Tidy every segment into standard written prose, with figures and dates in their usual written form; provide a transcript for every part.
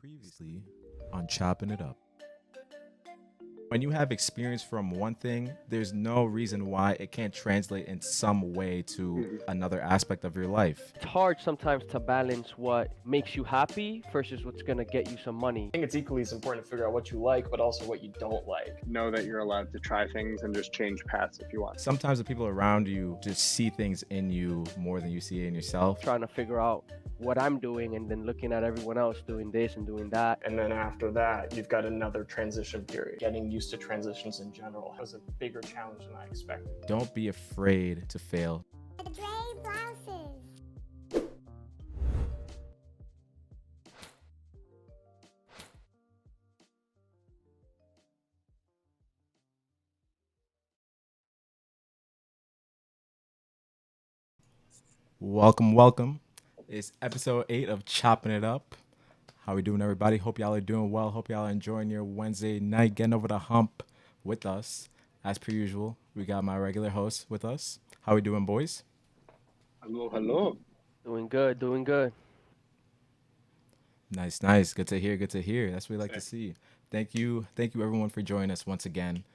Previously on Chopping It Up. When you have experience from one thing, there's no reason why it can't translate in some way to Mhm. another aspect of your life. It's hard sometimes to balance what makes you happy versus what's gonna get you some money. I think it's equally as important to figure out what you like, but also what you don't like. Know that you're allowed to try things and just change paths if you want. Sometimes the people around you just see things in you more than you see it in yourself. Trying to figure out what I'm doing and then looking at everyone else doing this and doing that. And then after that, you've got another transition period. Getting used to transitions in general was a bigger challenge than I expected. Don't be afraid to fail. Welcome. It's episode 8 of Chopping It Up. How we doing, everybody? Hope y'all are doing well. Hope y'all are enjoying your Wednesday night, getting over the hump with us. As per usual, we got my regular host with us. How we doing, boys? Hello. Doing good. Nice. Good to hear. That's what we like to see. Thank you, everyone, for joining us once again.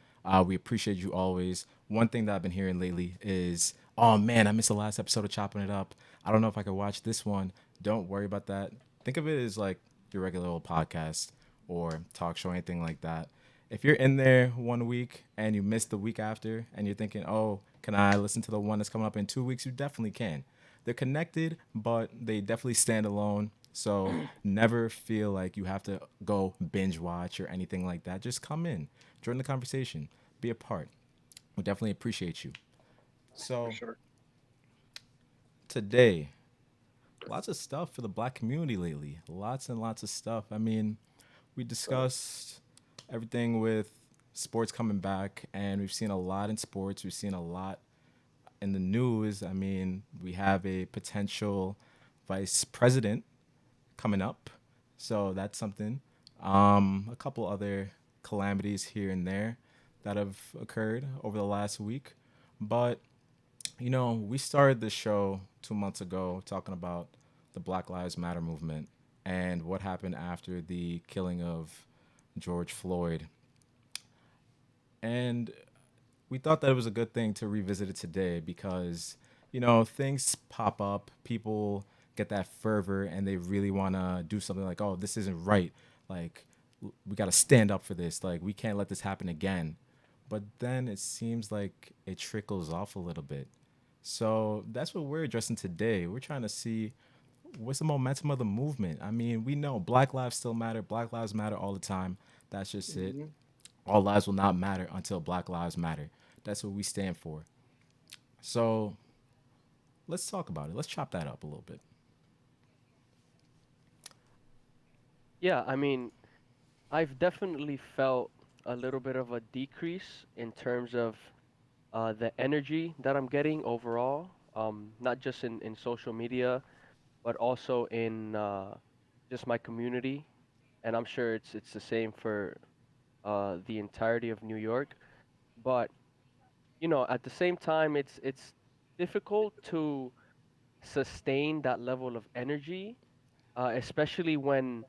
We appreciate you always. One thing that I've been hearing lately is, oh man, I missed the last episode of Chopping It Up. I don't know if I could watch this one. Don't worry about that. Think of it as like your regular old podcast or talk show, anything like that. If you're in there one week and you missed the week after and you're thinking, oh, can I listen to the one that's coming up in 2 weeks? You definitely can. They're connected, but they definitely stand alone. So never feel like you have to go binge watch or anything like that. Just come in, join the conversation, be a part. We definitely appreciate you. So For sure. today, lots of stuff for the black community lately. Lots and lots of stuff. I mean, we discussed everything with sports coming back, and we've seen a lot in sports. We've seen a lot in the news. I mean, we have a potential vice president coming up, so that's something. A couple other calamities here and there that have occurred over the last week, but we started the show 2 months ago talking about the Black Lives Matter movement and what happened after the killing of George Floyd. And we thought that it was a good thing to revisit it today because, things pop up, people get that fervor and they really want to do something like, oh, this isn't right. Like, we got to stand up for this. Like, we can't let this happen again. But then it seems like it trickles off a little bit. So that's what we're addressing today. We're trying to see what's the momentum of the movement. I mean, we know Black lives still matter. Black lives matter all the time. That's just it. Mhm. All lives will not matter until Black lives matter. That's what we stand for. So let's talk about it. Let's chop that up a little bit. Yeah, I mean, I've definitely felt a little bit of a decrease in terms of the energy that I'm getting overall. Not just in social media, but also in just my community. And I'm sure it's the same for the entirety of New York. But at the same time, it's difficult to sustain that level of energy, especially when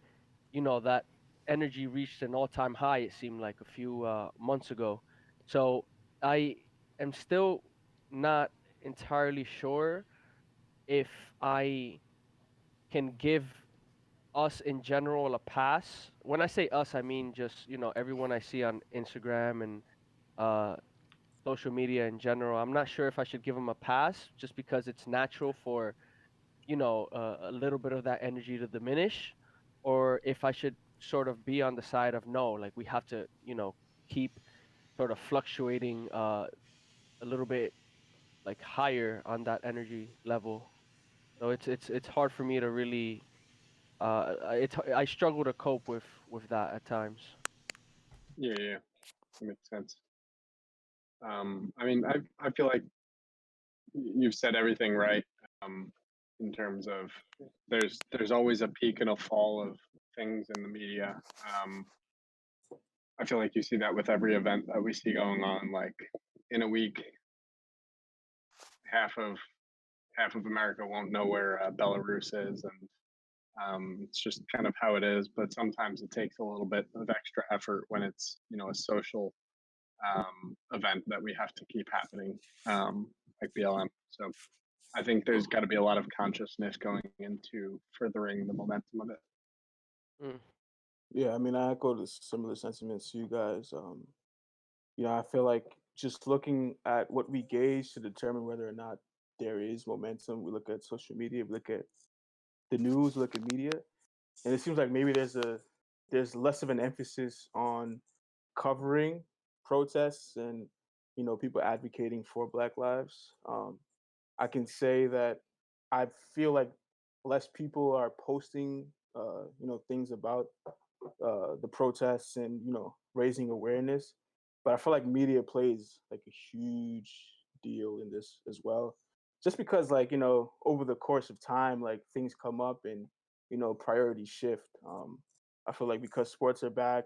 that energy reached an all-time high. It seemed like a few months ago. So I am still not entirely sure if I can give us in general a pass. When I say us, I mean just everyone I see on Instagram and uh, social media in general. I'm not sure if I should give them a pass just because it's natural for a little bit of that energy to diminish, or if I should sort of be on the side of no, like we have to keep sort of fluctuating a little bit like higher on that energy level. So it's hard for me to really I struggle to cope with that at times. Yeah. That makes sense. I mean, I feel like you've said everything right. Um, in terms of there's always a peak and a fall of things in the media. I feel like you see that with every event that we see going on. Like in a week, half of half of America won't know where Belarus is, and It's just kind of how it is, but sometimes it takes a little bit of extra effort when it's a social event that we have to keep happening, like BLM. So I think there's got to be a lot of consciousness going into furthering the momentum of it. Mm. Yeah, I mean, I echo similar sentiments to you guys. I feel like just looking at what we gauge to determine whether or not there is momentum, we look at social media, we look at the news, we look at media, and it seems like maybe there's less of an emphasis on covering protests and people advocating for Black lives. I can say that I feel like less people are posting, things about the protests and raising awareness. But I feel like media plays like a huge deal in this as well, just because like over the course of time, like things come up and priorities shift. I feel like because sports are back,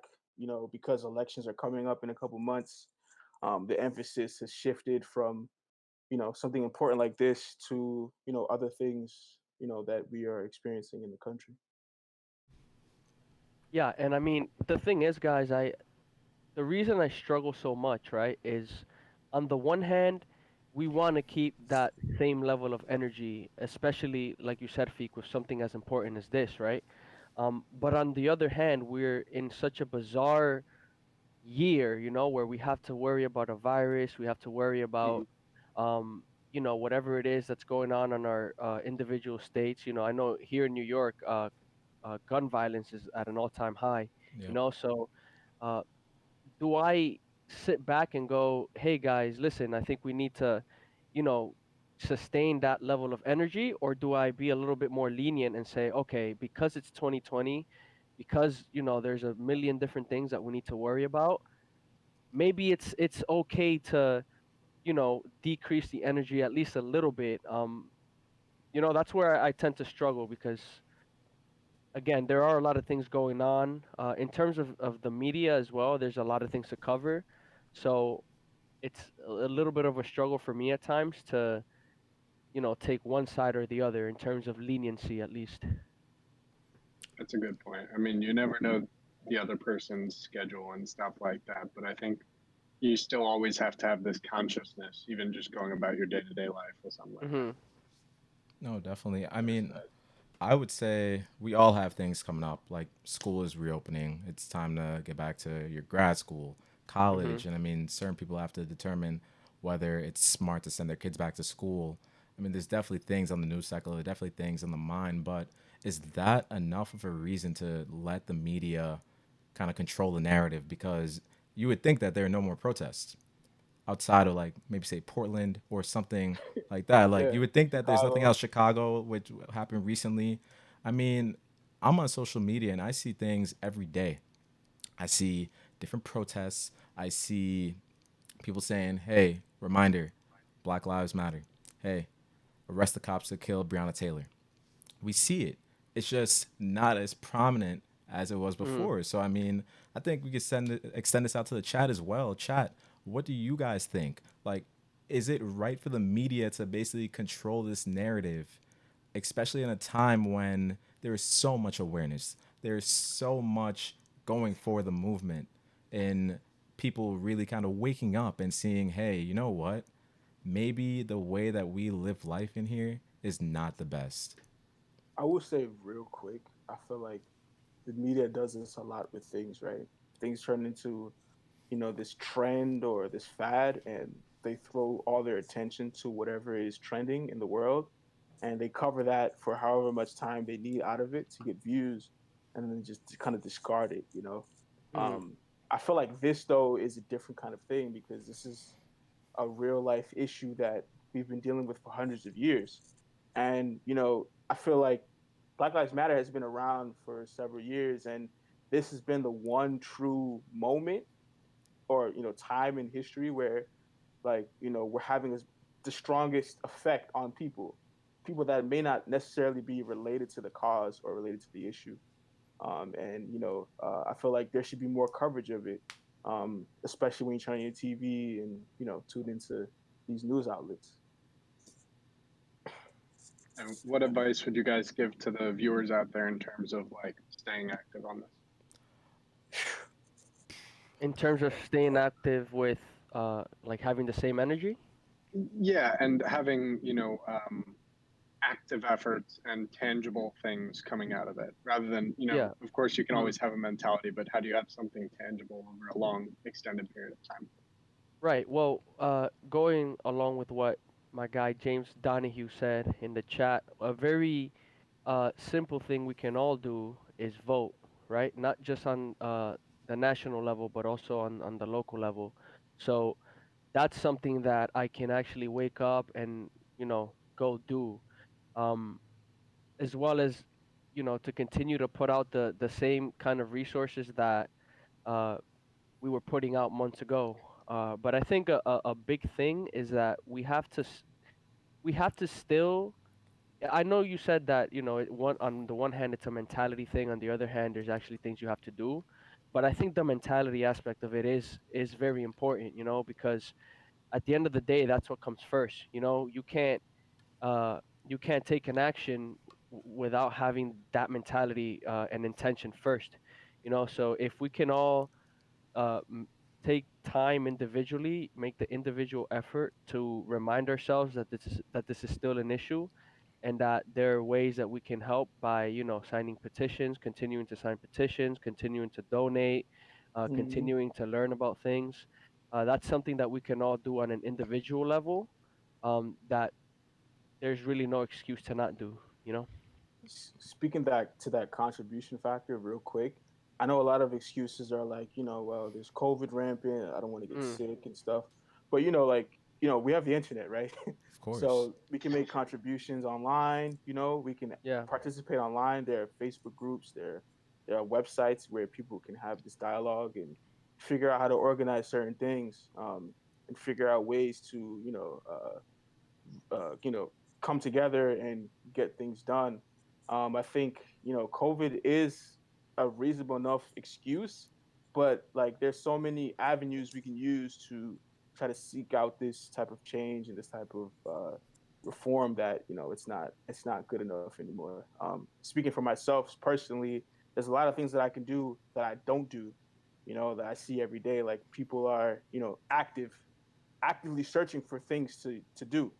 because elections are coming up in a couple months, the emphasis has shifted from something important like this to other things that we are experiencing in the country. Yeah, and I mean, the thing is, guys, the reason I struggle so much, right, is on the one hand, we want to keep that same level of energy, especially like you said, Feek, with something as important as this, right? But on the other hand, we're in such a bizarre year, where we have to worry about a virus, we have to worry about, Mhm. whatever it is that's going on in our individual states. I know here in New York, gun violence is at an all-time high. Yeah. So uh, do I sit back and go, hey guys, listen, I think we need to, you know, sustain that level of energy, or do I be a little bit more lenient and say, okay, because it's 2020, because there's a million different things that we need to worry about, maybe it's okay to decrease the energy at least a little bit. That's where I tend to struggle because again, there are a lot of things going on in terms of the media as well. There's a lot of things to cover, so it's a little bit of a struggle for me at times to take one side or the other in terms of leniency at least. That's a good point. I mean, you never know the other person's schedule and stuff like that, but I think you still always have to have this consciousness, even just going about your day to day life or something like that. Hmm. No, definitely. I mean, I would say we all have things coming up. Like school is reopening. It's time to get back to your grad school, Hmm. college. And I mean, certain people have to determine whether it's smart to send their kids back to school. I mean, there's definitely things on the news cycle, there's definitely things on the mind, but is that enough of a reason to let the media kind of control the narrative? Because you would think that there are no more protests outside of like maybe say Portland or something like that. Like Yeah, you would think that there's nothing Chicago. else. Chicago, which happened recently. I mean, I'm on social media and I see things every day. I see different protests. I see people saying, "Hey, reminder, Black Lives Matter. Hey, arrest the cops that killed Breonna Taylor." We see it. It's just not as prominent as it was Hmm. before. So I mean, I think we could extend this out to the chat as well. Chat, what do you guys think? Like, is it right for the media to basically control this narrative, especially in a time when there is so much awareness, there's so much going for the movement, and people really kind of waking up and seeing, hey, you know what? Maybe the way that we live life in here is not the best. I will say real quick, I feel like the media does this a lot with things, right? Things turn into, this trend or this fad, and they throw all their attention to whatever is trending in the world, and they cover that for however much time they need out of it to get views, and then just kind of discard it. Hmm. Um, I feel like this though is a different kind of thing because this is a real life issue that we've been dealing with for hundreds of years. And, I feel like Black Lives Matter has been around for several years, and this has been the one true moment or, time in history where, like, we're having the strongest effect on people that may not necessarily be related to the cause or related to the issue. And I feel like there should be more coverage of it, especially when you turn on your TV and tune into these news outlets. And what advice would you guys give to the viewers out there in terms of like staying active on this? In terms of staying active with like having the same energy. Yeah, and having, active efforts and tangible things coming out of it rather than, Yeah. of course you can Mhm. always have a mentality, but how do you have something tangible over a long extended period of time? Right. Well, going along with what my guy James Donahue said in the chat, a very simple thing we can all do is vote, right? Not just on the national level, but also on the local level. So that's something that I can actually wake up and, go do. Um, as well as, to continue to put out the same kind of resources that uh, we were putting out months ago. But I think a big thing is that we have to still. I know you said that one on the one hand it's a mentality thing, on the other hand there's actually things you have to do. But I think the mentality aspect of it is very important, because at the end of the day that's what comes first. Uh, you can't take an action without having that mentality and intention first. So if we can all take time individually, make the individual effort to remind ourselves that this is still an issue, and that there are ways that we can help by signing petitions, continuing to sign petitions, continuing to donate, Mhm. continuing to learn about things. That's something that we can all do on an individual level. That there's really no excuse to not do. You know. Speaking that to that contribution factor real quick, I know a lot of excuses are like, well, there's COVID rampant, I don't want to get Mm, sick and stuff. But we have the internet, right? Of course. So we can make contributions online, we can yeah. participate online. There are Facebook groups, there are websites where people can have this dialogue and figure out how to organize certain things, and figure out ways to, come together and get things done. I think COVID is a reasonable enough excuse, but like there's so many avenues we can use to try to seek out this type of change and this type of reform that it's not good enough anymore. Speaking for myself personally, there's a lot of things that I can do that I don't do, that I see every day. Like people are actively searching for things to do,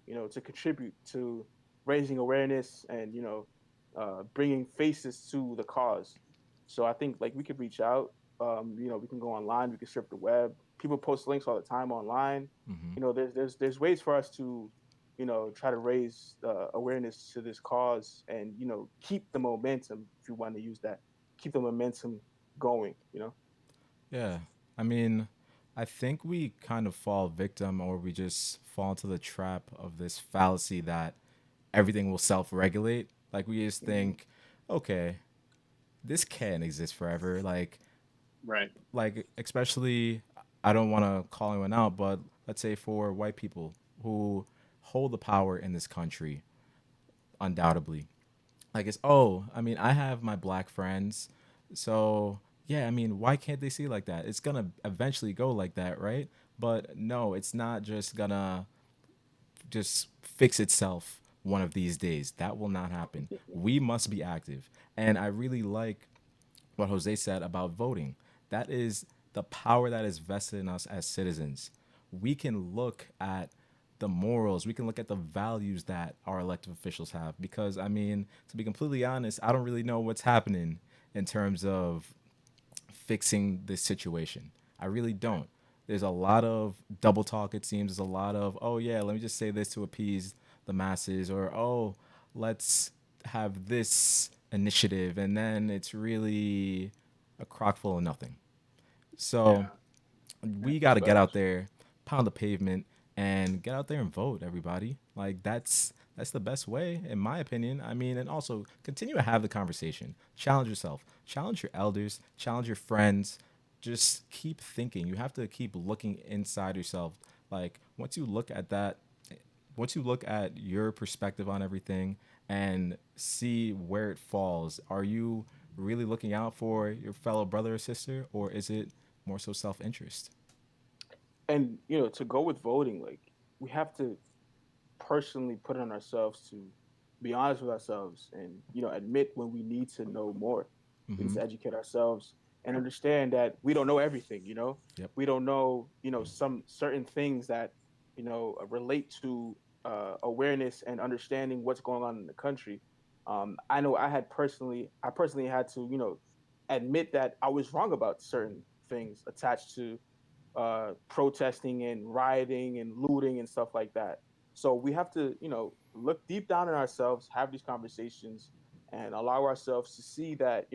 to contribute to raising awareness and bringing faces to the cause. So I think like we could reach out. We can go online. We can surf the web. People post links all the time online. Hmm. There's ways for us to try to raise awareness to this cause and keep the momentum, if you want to use that, keep the momentum going. Yeah. I mean, I think we kind of fall victim or we just fall into the trap of this fallacy that everything will self regulate. Like, we just Mm-hmm. think, okay, this can't exist forever. Right. Especially, I don't want to call anyone out, but let's say for white people who hold the power in this country, undoubtedly. Like, it's, oh, I mean, I have my black friends, so yeah, I mean, why can't they see like that? It's gonna eventually go like that, right? But no, it's not just gonna just fix itself one of these days. That will not happen. We must be active. And I really like what Jose said about voting. That is the power that is vested in us as citizens. We can look at the morals, we can look at the values that our elected officials have. Because, I mean, to be completely honest, I don't really know what's happening in terms of fixing this situation. I really Right. don't. There's a lot of double talk, it seems. There's a lot of, oh, yeah, let me just say this to appease the masses, or, oh, let's have this initiative. And then it's really a crock full of nothing. So Yeah. we got That's to get out facts. there, pound the pavement, and get out there and vote, everybody. Like, that's the best way, in my opinion. I mean, and also continue to have the conversation. Challenge yourself. Challenge your elders. Challenge your friends. Just keep thinking. You have to keep looking inside yourself. Like, once you look at your perspective on everything and see where it falls, are you really looking out for your fellow brother or sister, or is it more so self-interest? And to go with voting, like we have to personally put on ourselves to be honest with ourselves and admit when we need to know more. We need Mm-hmm. to educate ourselves and understand that we don't know everything. Yep. We don't know some certain things that relate to awareness and understanding what's going on in the country. I know I personally had to admit that I was wrong about certain things attached to protesting and rioting and looting and stuff like that. So we have to, look deep down in ourselves, have these conversations, and allow ourselves to see that,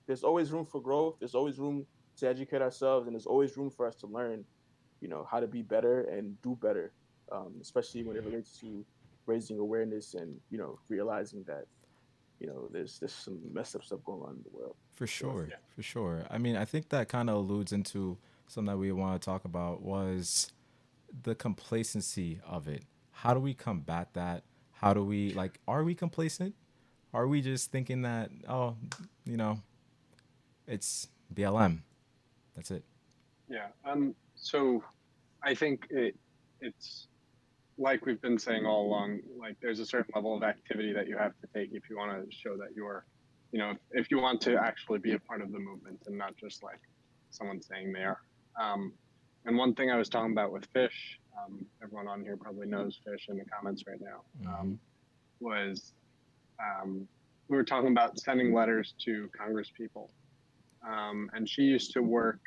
there's always room for growth. There's always room to educate ourselves, and there's always room for us to learn, how to be better and do better, especially when it relates to raising awareness and, realizing that, there's some messed up stuff going on in the world. For So, sure, Yeah. for sure. I mean, I think that kind of alludes into something that we want to talk about was the complacency of it. How do we combat that? How do we like? Are we complacent? Are we just thinking that you know, it's BLM? That's it. Yeah. So I think it's like we've been saying all along. Like there's a certain level of activity that you have to take if you want to show that you're, if you want to actually be a part of the movement and not just like someone saying they are. Um, and one thing I was talking about with Fish, everyone on here probably knows Fish in the comments right now, Mm-hmm. was we were talking about sending letters to Congress people. And she used to work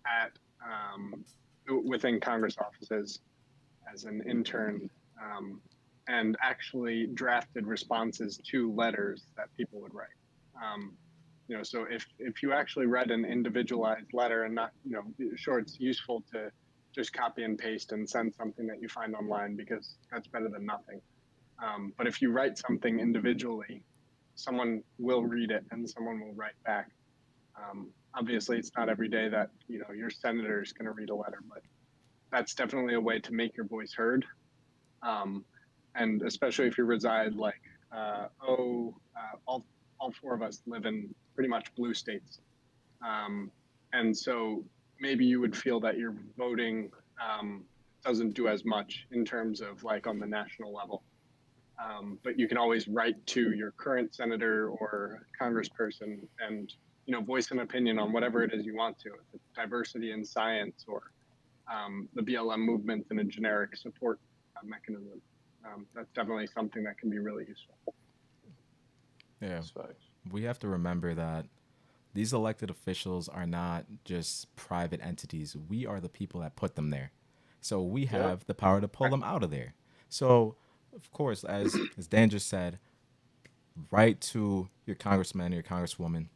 at within Congress offices as an intern, and actually drafted responses to letters that people would write. Um, so if you actually read an individualized letter and not, sure, it's useful to just copy and paste and send something that you find online because that's better than nothing. But if you write something individually, someone will read it and someone will write back. Obviously, it's not every day that your senator is going to read a letter, but that's definitely a way to make your voice heard. Um, and especially if you reside like all four of us live in pretty much blue states, and so maybe you would feel that your voting doesn't do as much in terms of like on the national level. But you can always write to your current senator or congressperson and voice an opinion on whatever it is you want to. If it's diversity in science or the BLM movement in a generic support mechanism, that's definitely something that can be really useful. Yeah, that's facts. we have to remember that these elected officials are not just private entities. We are the people that put them there. So we Yep. have the power to pull them out of there. So, of course, as Dan just said, write to your congressman, your congresswoman.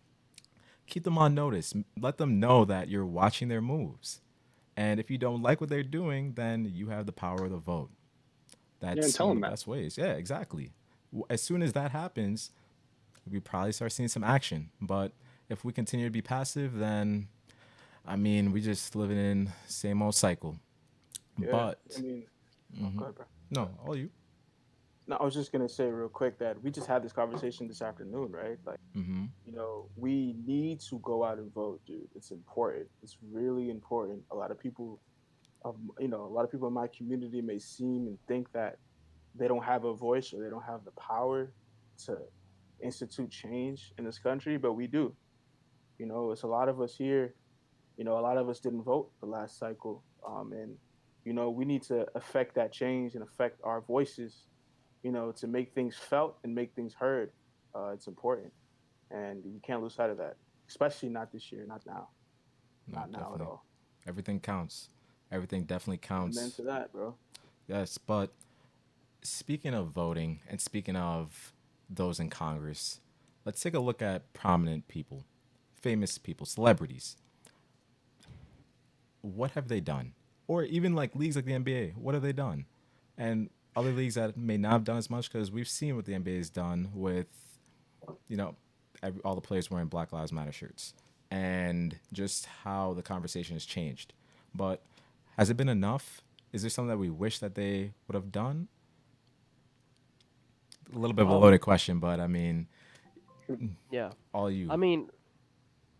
Keep them on notice. Let them know that you're watching their moves. And if you don't like what they're doing, then you have the power of the vote. Yeah, and That's tell one of them the that. best ways. Yeah, exactly. As soon as that happens, we probably start seeing some action. But if we continue to be passive, then I mean, we just living in same old cycle. Yeah. I But mean, oh, go ahead, bro. Go no, ahead. all you. No, I was just gonna say real quick that we just had this conversation this afternoon, right? Like, Mm-hmm. we need to go out and vote, dude. It's important. It's really important. A lot of people in my community may seem and think that they don't have a voice or they don't have the power to institute change in this country, but we do. It's a lot of us here. A lot of us didn't vote the last cycle, and we need to affect that change and affect our voices. To make things felt and make things heard. It's important, and we can't lose sight of that, especially not this year, not now, No, not now at definitely. all. Everything counts. Everything definitely Amen counts. to that, bro. Yes, but speaking of voting and speaking of those in Congress, let's take a look at prominent people, famous people, celebrities. What have they done? Or even like leagues like the NBA, what have they done? And other leagues that may not have done as much because we've seen what the NBA has done with, you know, all the players wearing Black Lives Matter shirts and just how the conversation has changed. But has it been enough? Is there something that we wish that they would have done? A little bit of a Um, loaded question, but I mean, yeah. all I you. mean,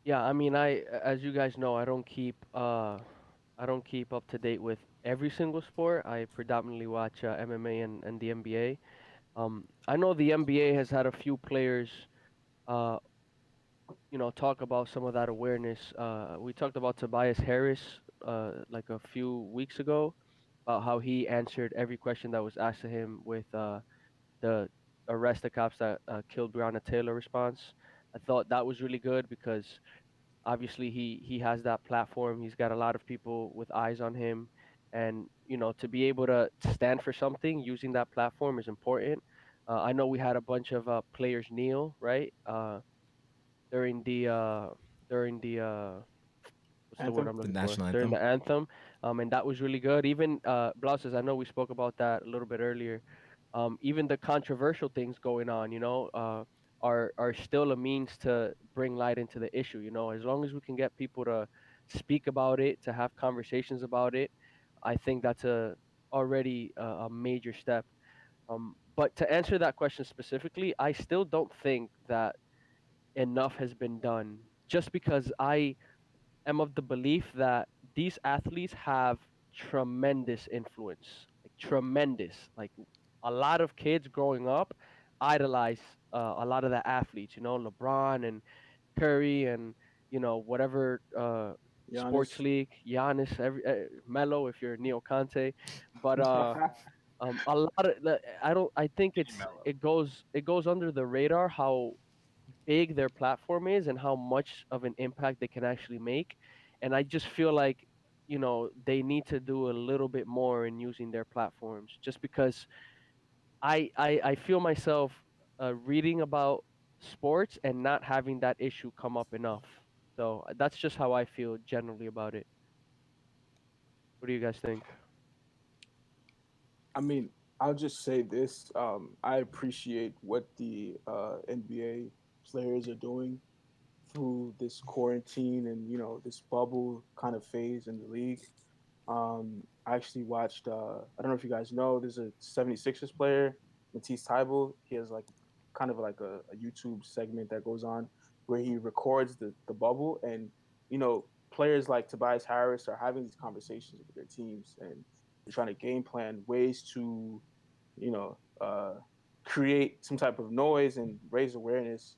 yeah, I mean, as you guys know, I don't keep up to date with every single sport. I predominantly watch MMA and the NBA. I know the NBA has had a few players, uh, talk about some of that awareness. We talked about Tobias Harris, like a few weeks ago, about how he answered every question that was asked of him with the arrest the cops that killed Breonna Taylor response. I thought that was really good because obviously he has that platform. He's got a lot of people with eyes on him, and to be able to stand for something using that platform is important. I know we had a bunch of players kneel, right, during the what's the word Anthem. I'm The looking for, national during anthem. the anthem, and that was really good. Even Blouses, I know we spoke about that a little bit earlier. Even the controversial things going on, are still a means to bring light into the issue. As long as we can get people to speak about it, to have conversations about it, I think that's already a major step. But to answer that question specifically, I still don't think that enough has been done. Just because I am of the belief that these athletes have tremendous influence, like tremendous. Like a lot of kids growing up idolize a lot of the athletes. LeBron and Curry and whatever sports Giannis. league, Giannis, Melo if you're Neo Conte, but a lot of I don't. I think Mini Mello. it goes under the radar how big their platform is and how much of an impact they can actually make. And I just feel like, they need to do a little bit more in using their platforms just because I feel myself reading about sports and not having that issue come up enough. So that's just how I feel generally about it. What do you guys think? I mean, I'll just say this. I appreciate what the NBA players are doing through this quarantine and this bubble kind of phase in the league. I actually watched. I don't know if you guys know. There's a 76ers player, Matisse Thybulle. He has like kind of like a YouTube segment that goes on where he records the bubble, and players like Tobias Harris are having these conversations with their teams, and they're trying to game plan ways to you know create some type of noise and raise awareness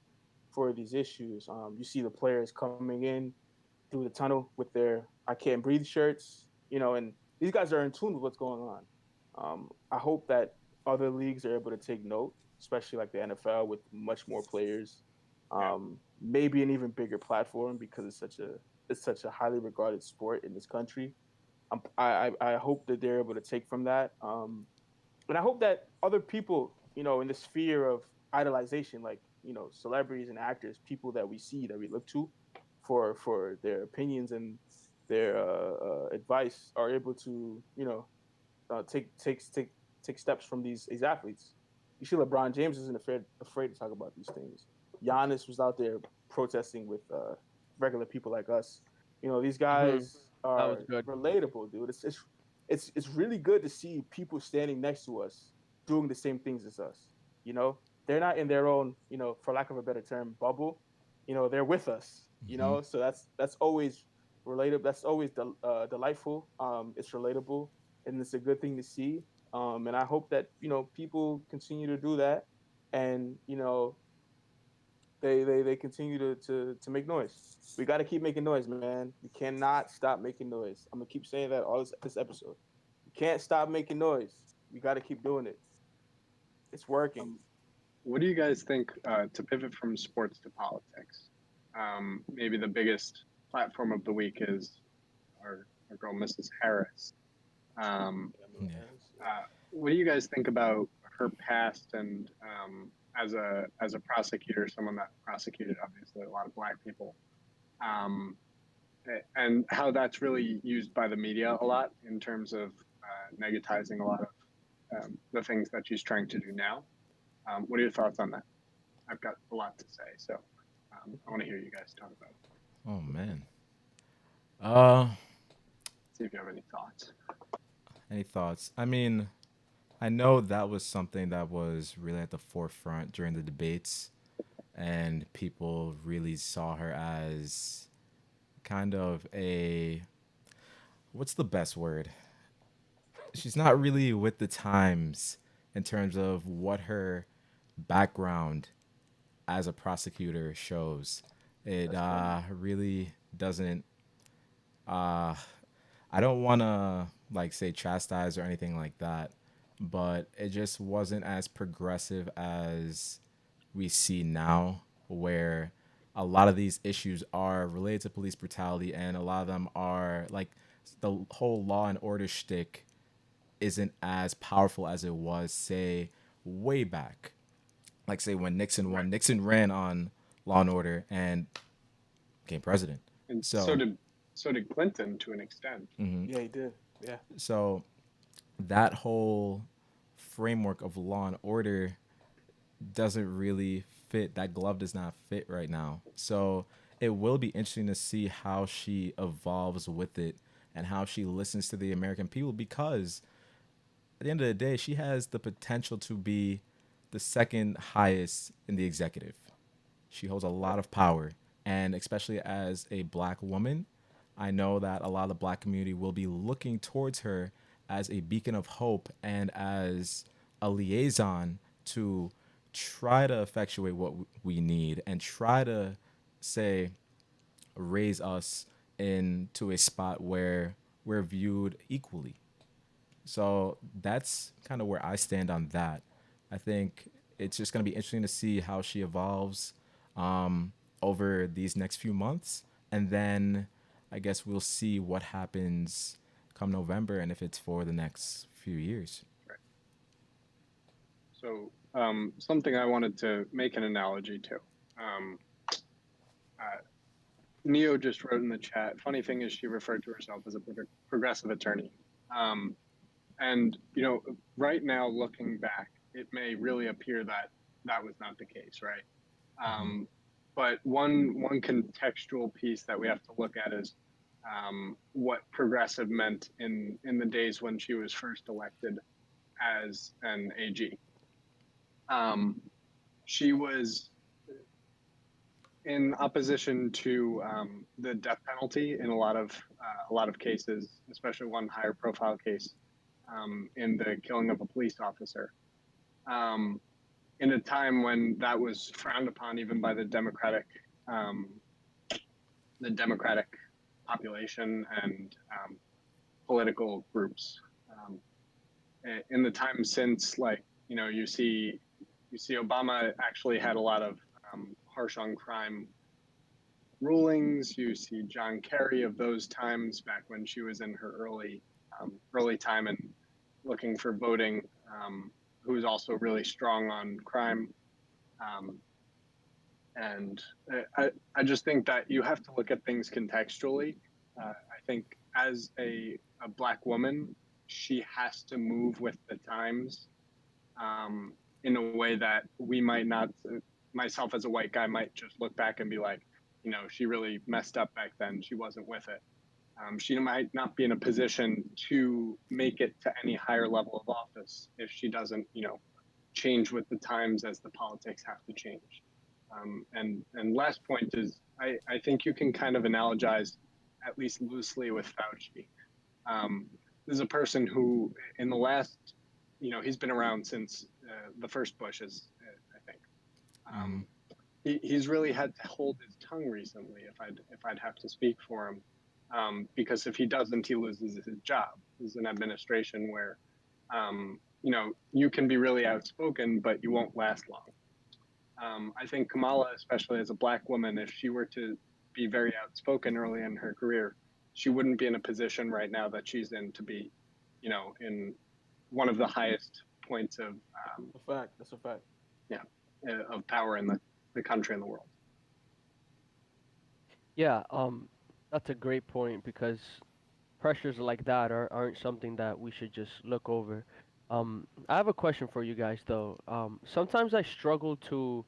for these issues. You see the players coming in through the tunnel with their "I Can't Breathe" shirts, and these guys are in tune with what's going on. I hope that other leagues are able to take note, especially like the NFL with much more players, Yeah. maybe an even bigger platform because it's such a highly regarded sport in this country. I hope that they're able to take from that, and I hope that other people, in the sphere of idolization, like celebrities and actors, people that we see that we look to for their opinions and their advice, are able to take steps from these athletes. You see, LeBron James isn't afraid to talk about these things. Giannis was out there protesting with regular people like us. These Hmm. guys That was are good. relatable, dude. It's really good to see people standing next to us doing the same things as us. You know, they're not in their own, for lack of a better term, bubble. They're with us. Hmm. So that's always relatable. That's always delightful. It's relatable, and it's a good thing to see. And I hope that people continue to do that, and they continue to make noise. We got to keep making noise, man. We cannot stop making noise. I'm gonna keep saying that all this episode. We can't stop making noise. We got to keep doing it. It's working. Um, what do you guys think, to pivot from sports to politics? Maybe the biggest platform of the week is our girl, Mrs. Harris. Um, Kamala Yeah. Harris. what do you guys think about her past and as a prosecutor, someone that prosecuted obviously a lot of black people, um, and how that's really used by the media a lot in terms of negatizing a lot of the things that she's trying to do now. What are your thoughts on that? I've got a lot to say, so I want to hear you guys talk about it. Oh man. Uh, See if you have any thoughts. any thoughts? I mean, I know that was something that was really at the forefront during the debates, and people really saw her as kind of a, what's the best word? She's not really with the times in terms of what her background as a prosecutor shows. It That's funny. really doesn't. Uh, I don't want to like say chastise or anything like that, but it just wasn't as progressive as we see now, where a lot of these issues are related to police brutality, and a lot of them are like the whole law and order shtick isn't as powerful as it was, say, way back. Like, say, when Nixon Right. won, Nixon ran on Law and Order and became president. And So, so did Clinton to an extent. Yeah, he did. Yeah. so that whole framework of law and order doesn't really fit. That glove does not fit right now. So it will be interesting to see how she evolves with it and how she listens to the American people, because at the end of the day, she has the potential to be the second highest in the executive. She holds a lot of power, and especially as a black woman, I know that a lot of the black community will be looking towards her as a beacon of hope and as a liaison to try to effectuate what we need and try to say raise us into a spot where we're viewed equally. So that's kind of where I stand on that. I think it's just going to be interesting to see how she evolves over these next few months. And then I guess we'll see what happens come November and if it's for the next few years. So something I wanted to make an analogy to. Um, uh, Neo just wrote in the chat. Funny thing is, she referred to herself as a progressive attorney. Um, and right now, looking back, it may really appear that that was not the case, right? But one contextual piece that we have to look at is what progressive meant in the days when she was first elected as an AG. She was in opposition to the death penalty in a lot of cases, especially one higher profile case in the killing of a police officer. In a time when that was frowned upon even by um, the Democratic population and political groups. Um, in the time since, like you see Obama actually had a lot of harsh on crime rulings. You see John Kerry of those times back when she was in her early time and looking for voting, who was also really strong on crime. Um, and I just think that you have to look at things contextually. I think as a black woman, she has to move with the times in a way that we might not, myself as a white guy might just look back and be like, she really messed up back then. She wasn't with it. She might not be in a position to make it to any higher level of office if she doesn't, change with the times as the politics have to change. And last point is, I think you can kind of analogize, at least loosely, with Fauci. This is a person who, in the last, he's been around since the first Bushes, I think. He's really had to hold his tongue recently, if I'd have to speak for him, because if he doesn't, he loses his job. This is an administration where, you can be really outspoken, but you won't last long. I think Kamala, especially as a black woman, if she were to be very outspoken early in her career, she wouldn't be in a position right now that she's in to be, in one of the highest points of A fact. That's a fact. of power in the country and the world. Yeah, that's a great point because pressures like that aren't something that we should just look over. I have a question for you guys though. Sometimes I struggle to,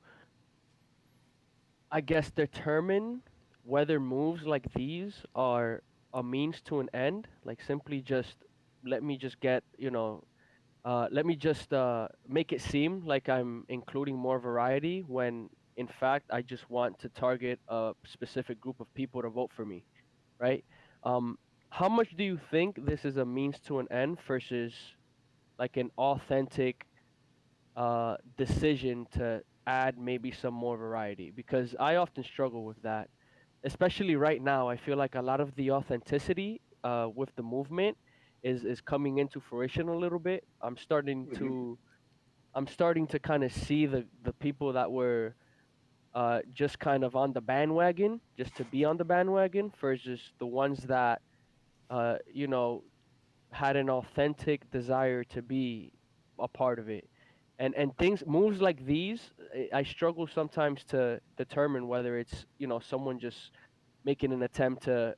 I guess, determine whether moves like these are a means to an end, like simply just let me just get, let me just make it seem like I'm including more variety when in fact I just want to target a specific group of people to vote for me, right? Um, how much do you think this is a means to an end versus like an authentic decision to add maybe some more variety, because I often struggle with that, especially right now. I feel like a lot of the authenticity with the movement is coming into fruition a little bit. Hmm. I'm starting to kind of see the people that were just kind of on the bandwagon, just to be on the bandwagon, versus the ones that you know, had an authentic desire to be a part of it. And things moves like these, I struggle sometimes to determine whether it's, you know, someone just making an attempt to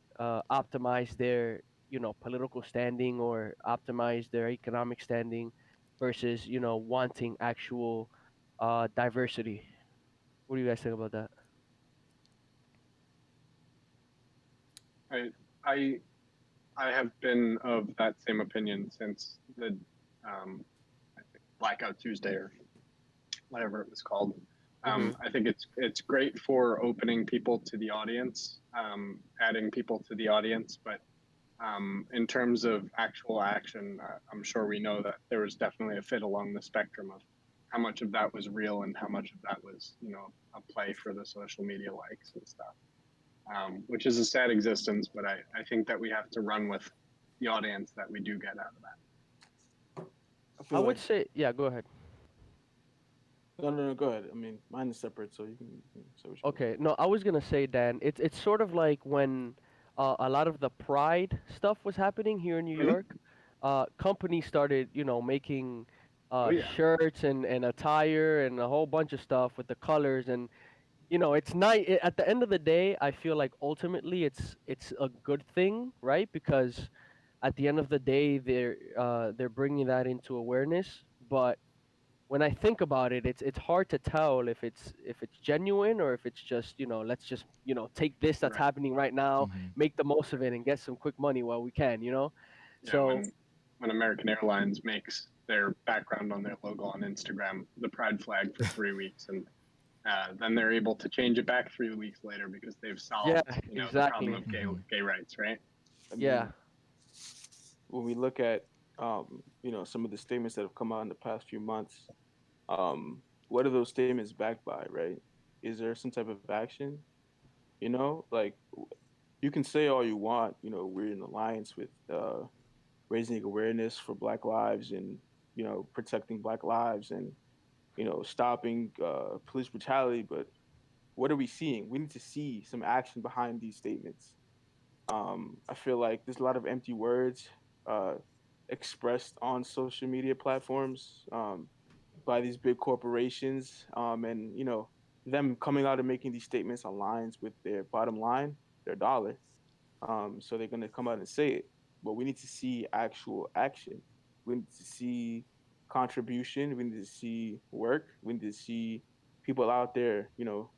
optimize their, you know, political standing or optimize their economic standing versus, you know, wanting actual diversity. What do you guys think about that? I I I have been of that same opinion since the I think Blackout Tuesday or whatever it was called. Mm-hmm. I think it's great for opening people to the audience, adding people to the audience, but in terms of actual action, I'm sure we know that there was definitely a fit along the spectrum of how much of that was real and how much of that was, you know, a play for the social media likes and stuff, which is a sad existence. But I think that we have to run with the audience that we do get out of that. I I feel would like say, yeah, go ahead. no, go ahead. I mean, mine is separate, so you can say what you want. Okay, no, I was gonna say, Dan, it's sort of like when a lot of the Pride stuff was happening here in New Mm-hmm. York. Companies started, you know, making Oh yeah, shirts and attire and a whole bunch of stuff with the colors, and you know, it's nice. At the end of the day, I feel like ultimately it's a good thing, right? Because at the end of the day, they're bringing that into awareness, but when I think about it, it's hard to tell if it's genuine or if it's just, you know, let's just, you know, take this that's right. happening right now, Hmm. make the most of it, and get some quick money while we can, you know. Yeah, So when American Airlines makes their background on their logo on Instagram the pride flag for 3 weeks, and then they're able to change it back 3 weeks later because they've yeah, solved, you know, the problem exactly. of gay rights, right? I Yeah. mean, when we look at some of the statements that have come out in the past few months, what are those statements backed by, right? Is there some type of action? Like you can say all you want, we're in alliance with raising awareness for Black lives and protecting Black lives and stopping police brutality, but what are we seeing? We need to see some action behind these statements. I feel like there's a lot of empty words uh, expressed on social media platforms by these big corporations, and them coming out and making these statements aligns with their bottom line, their dollar. So they're gonna come out and say it, but we need to see actual action. We need to see contribution. We need to see work. We need to see people out there,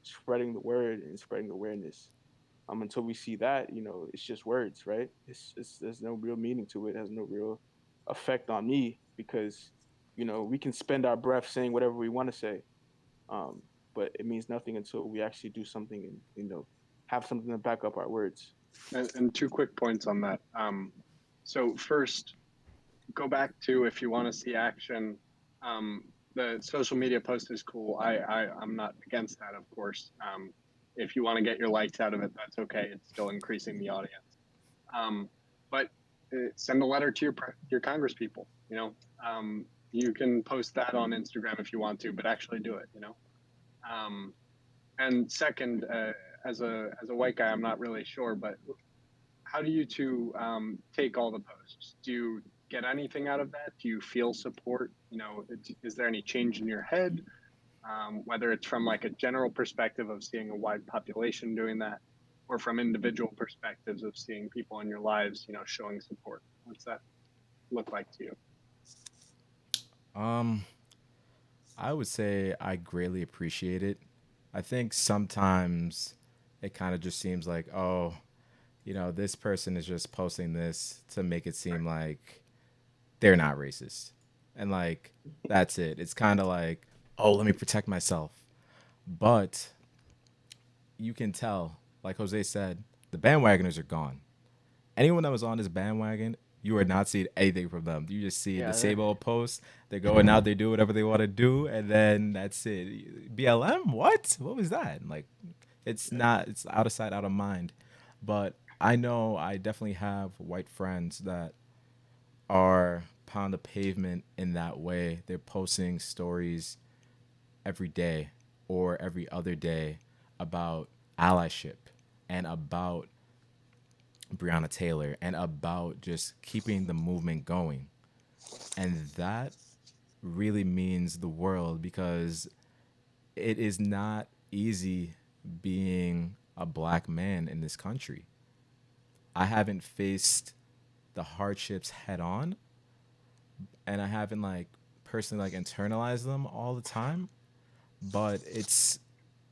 spreading the word and spreading awareness. Until we see that, it's just words, right? It's there's no real meaning to it. It has no real effect on me because, we can spend our breath saying whatever we want to say, um, but it means nothing until we actually do something and have something to back up our words. And two quick points on that. So first, go back to if you want to see action. Um, the social media post is cool. I'm not against that, of course. If you want to get your likes out of it, that's okay. It's still increasing the audience. But send a letter to your Congress people. You can post that on Instagram if you want to, but actually do it. Um, and second, as a white guy, I'm not really sure, but how do you two take all the posts? Do you get anything out of that? Do you feel support? Is there any change in your head? Whether it's from like a general perspective of seeing a wide population doing that, or from individual perspectives of seeing people in your lives, showing support. What's that look like to you? Um, I would say I greatly appreciate it. I think sometimes it kind of just seems like, oh, this person is just posting this to make it seem like they're not racist. And like, that's it. It's kind of like, oh, let me protect myself. But you can tell, like Jose said, the bandwagoners are gone. Anyone that was on this bandwagon you are not seeing anything from them. You just see the Yeah, same old posts. They're going out, they do whatever they want to do, and then that's it. BLM? What? What was that? Like, it's not. It's out of sight, out of mind. But I know I definitely have white friends that are pound the pavement in that way. They're posting stories every day or every other day about allyship and about Breonna Taylor and about just keeping the movement going. And that really means the world because it is not easy being a black man in this country. I haven't faced the hardships head on and I haven't like personally like internalized them all the time, but it's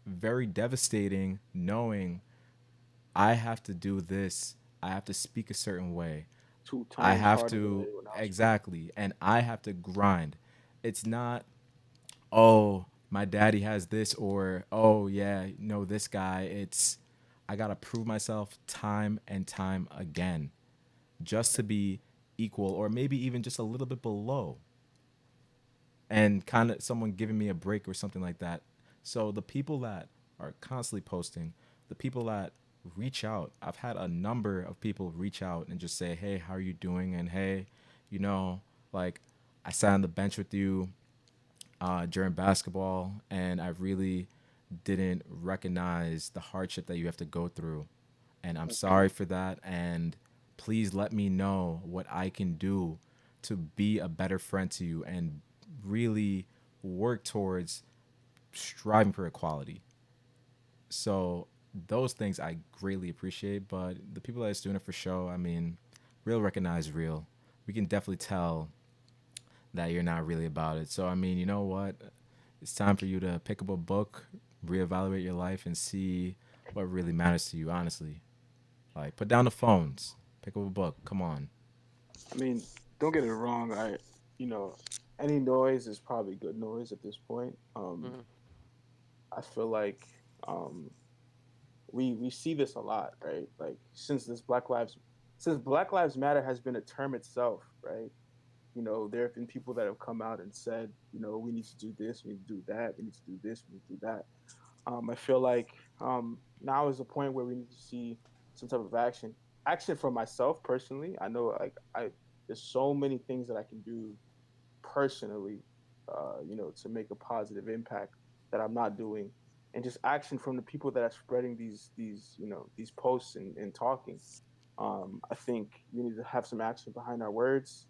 very devastating knowing I have to do this. I have to speak a certain way. Two I times have harder than to anyone else, bro. exactly, and I have to grind. It's not, oh, my daddy has this, or oh yeah, no, this guy. It's I gotta prove myself time and time again, just to be equal, or maybe even just a little bit below, and kind of someone giving me a break or something like that. So the people that are constantly posting, the people that reach out, I've had a number of people reach out and just say, "Hey, how are you doing?" And hey, you know, like I sat on the bench with you during basketball, and I really didn't recognize the hardship that you have to go through, and I'm sorry for that. And please let me know what I can do to be a better friend to you and really work towards striving for equality. So those things I greatly appreciate, but the people that's doing it for show, I mean, real recognize real. We can definitely tell that you're not really about it. So I mean, you know what? It's time for you to pick up a book, reevaluate your life, and see what really matters to you. Honestly, like put down the phones, pick up a book. Come on. I mean, don't get it wrong. You know, any noise is probably good noise at this point. hmm I feel like um, we see this a lot, right? Like since Black Lives Matter has been a term itself, right? You know, there have been people that have come out and said, you know, we need to do this, we need to do that, we need to do this, we need to do that. I feel like now is the point where we need to see some type of action. Action for myself personally. I know like I there's so many things that I can do personally, you know, to make a positive impact that I'm not doing, and just action from the people that are spreading these you know these posts and talking. I think we need to have some action behind our words,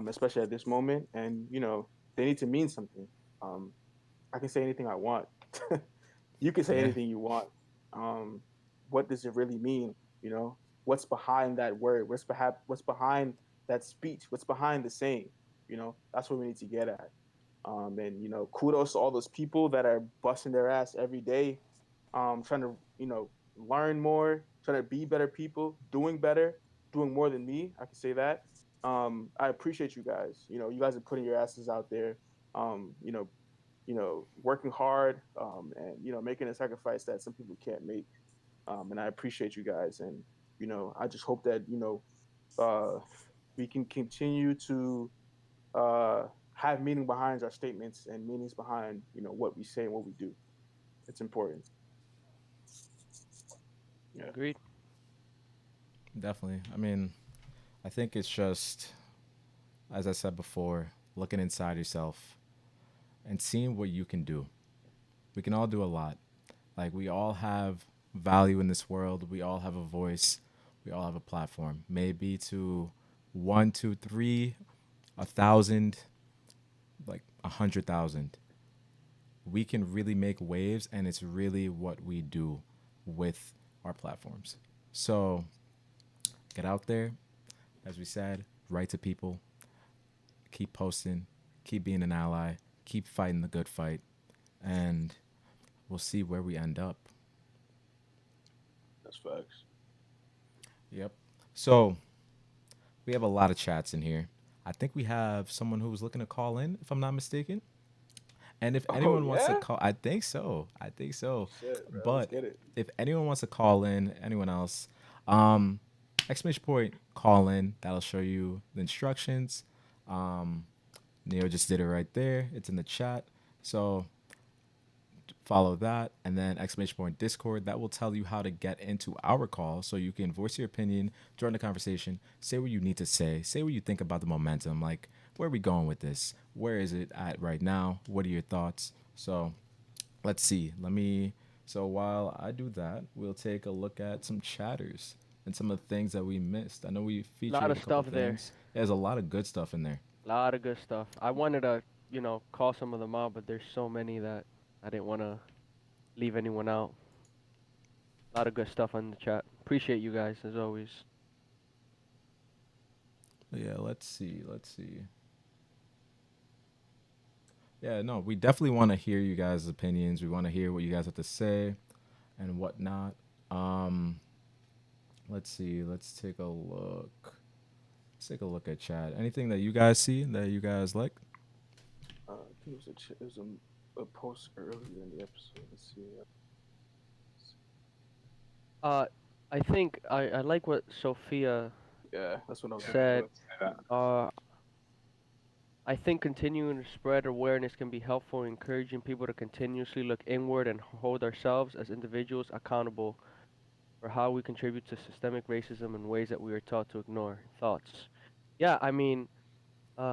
especially at this moment, and you know they need to mean something. Um, I can say anything I want. You can say Yeah. anything you want. Um, what does it really mean? You know, what's behind that word? What's behind that speech? What's behind the saying? You know, that's what we need to get at. And you know, kudos to all those people that are busting their ass every day, trying to you know learn more, trying to be better people, doing better, doing more than me. I can say that. I appreciate you guys. You know, you guys are putting your asses out there. You know, working hard, and you know, making a sacrifice that some people can't make. And I appreciate you guys. And you know, I just hope that you know we can continue to uh, have meaning behind our statements and meanings behind you know what we say and what we do. It's important. Yeah. Agreed. Definitely. I mean, I think it's just, as I said before, looking inside yourself and seeing what you can do. We can all do a lot. Like, we all have value in this world. We all have a voice. We all have a platform. Maybe to one, two, three, 1,000, like 100,000. We can really make waves, and it's really what we do with our platforms. So get out there, as we said, write to people, keep posting, keep being an ally, keep fighting the good fight, and we'll see where we end up. That's facts. Yep. So we have a lot of chats in here. I think we have someone who was looking to call in, if I'm not mistaken. And if Oh anyone wants to yeah. call, I think so. I think so. Shit, bro. Let's But get it. if anyone wants to call in, anyone else, um, exclamation point, call in. That'll show you the instructions. Neo just did it right there. It's in the chat. So follow that, and then exclamation point Discord. That will tell you how to get into our call, so you can voice your opinion, join the conversation, say what you need to say what you think about the momentum, like where are we going with this, where is it at right now, what are your thoughts. So let's see. So while I do that, we'll take a look at some chatters and some of the things that we missed. I know we A lot featured of a couple stuff there. things. There's a lot of good stuff in there. A lot of good stuff. I wanted to, call some of them out, but there's so many that I didn't want to leave anyone out. A lot of good stuff on the chat. Appreciate you guys as always. Yeah, let's see. Yeah, no, we definitely want to hear you guys' opinions. We want to hear what you guys have to say and whatnot. Let's see. Let's take a look. Let's take a look at chat. Anything that you guys see that you guys like? I think it was a post earlier in the episode. Let's see. I think I like what Sophia Yeah, that's what I was said. Let's say that. I think continuing to spread awareness can be helpful in encouraging people to continuously look inward and hold ourselves as individuals accountable for how we contribute to systemic racism in ways that we are taught to ignore. Thoughts? Yeah, I mean,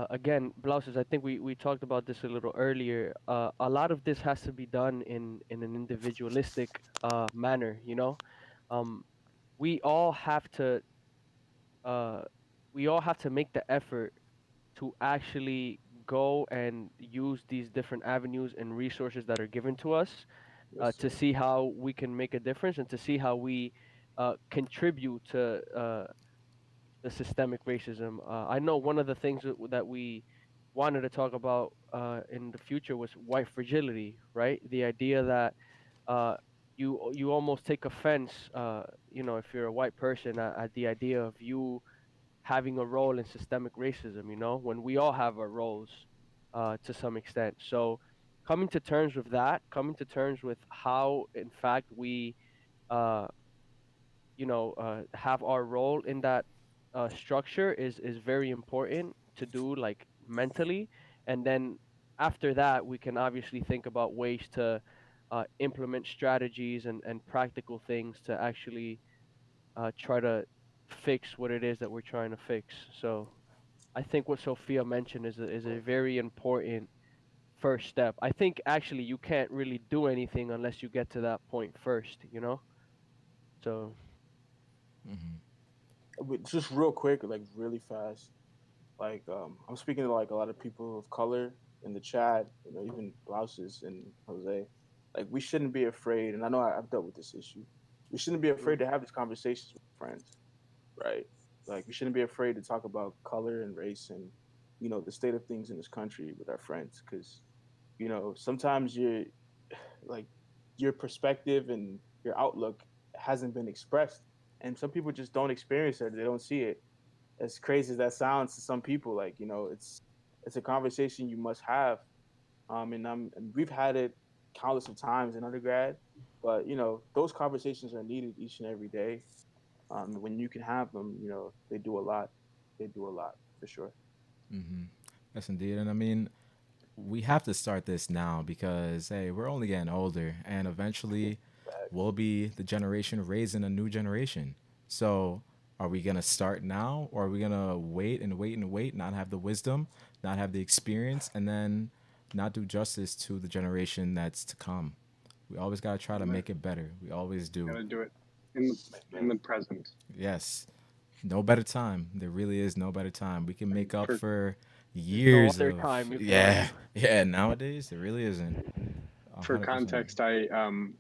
again, Blouses, I think we talked about this a little earlier. A lot of this has to be done in an individualistic manner, you know? Um, we all have to uh, we all have to make the effort to actually go and use these different avenues and resources that are given to us Yes, to sir. see how we can make a difference and to see how we contribute to the systemic racism. I know one of the things that we wanted to talk about in the future was white fragility, right? The idea that uh, you almost take offense, if you're a white person, at the idea of you having a role in systemic racism, when we all have our roles to some extent. So coming to terms with that, coming to terms with how, in fact, we, uh, have our role in that structure is very important to do, like mentally. And then after that, we can obviously think about ways to implement strategies and practical things to actually try to fix what it is that we're trying to fix. So I think what Sophia mentioned is a very important first step. I think actually you can't really do anything unless you get to that point first, you know? So But just real quick, like really fast. Like I'm speaking to like a lot of people of color in the chat, even Blouses and Jose. Like we shouldn't be afraid, and I know I've dealt with this issue. We shouldn't be afraid to have these conversations with friends, right? Like we shouldn't be afraid to talk about color and race and the state of things in this country with our friends, because sometimes like your perspective and your outlook hasn't been expressed, and some people just don't experience it. They don't see it. As crazy as that sounds to some people, like it's a conversation you must have. And we've had it countless of times in undergrad, but those conversations are needed each and every day. When you can have them, they do a lot. They do a lot for sure. Yes, indeed. And I mean, we have to start this now because hey, we're only getting older, and eventually, we'll be the generation raising a new generation. So, are we gonna start now, or are we gonna wait and wait and wait, not have the wisdom, not have the experience, and then not do justice to the generation that's to come? We always gotta try to make it better. We always do. Gotta do it in the present. Yes. No better time. There really is no better time. We can make up For for there's no years other of time you can yeah, argue. yeah. Nowadays, there really isn't. for 100%. context, I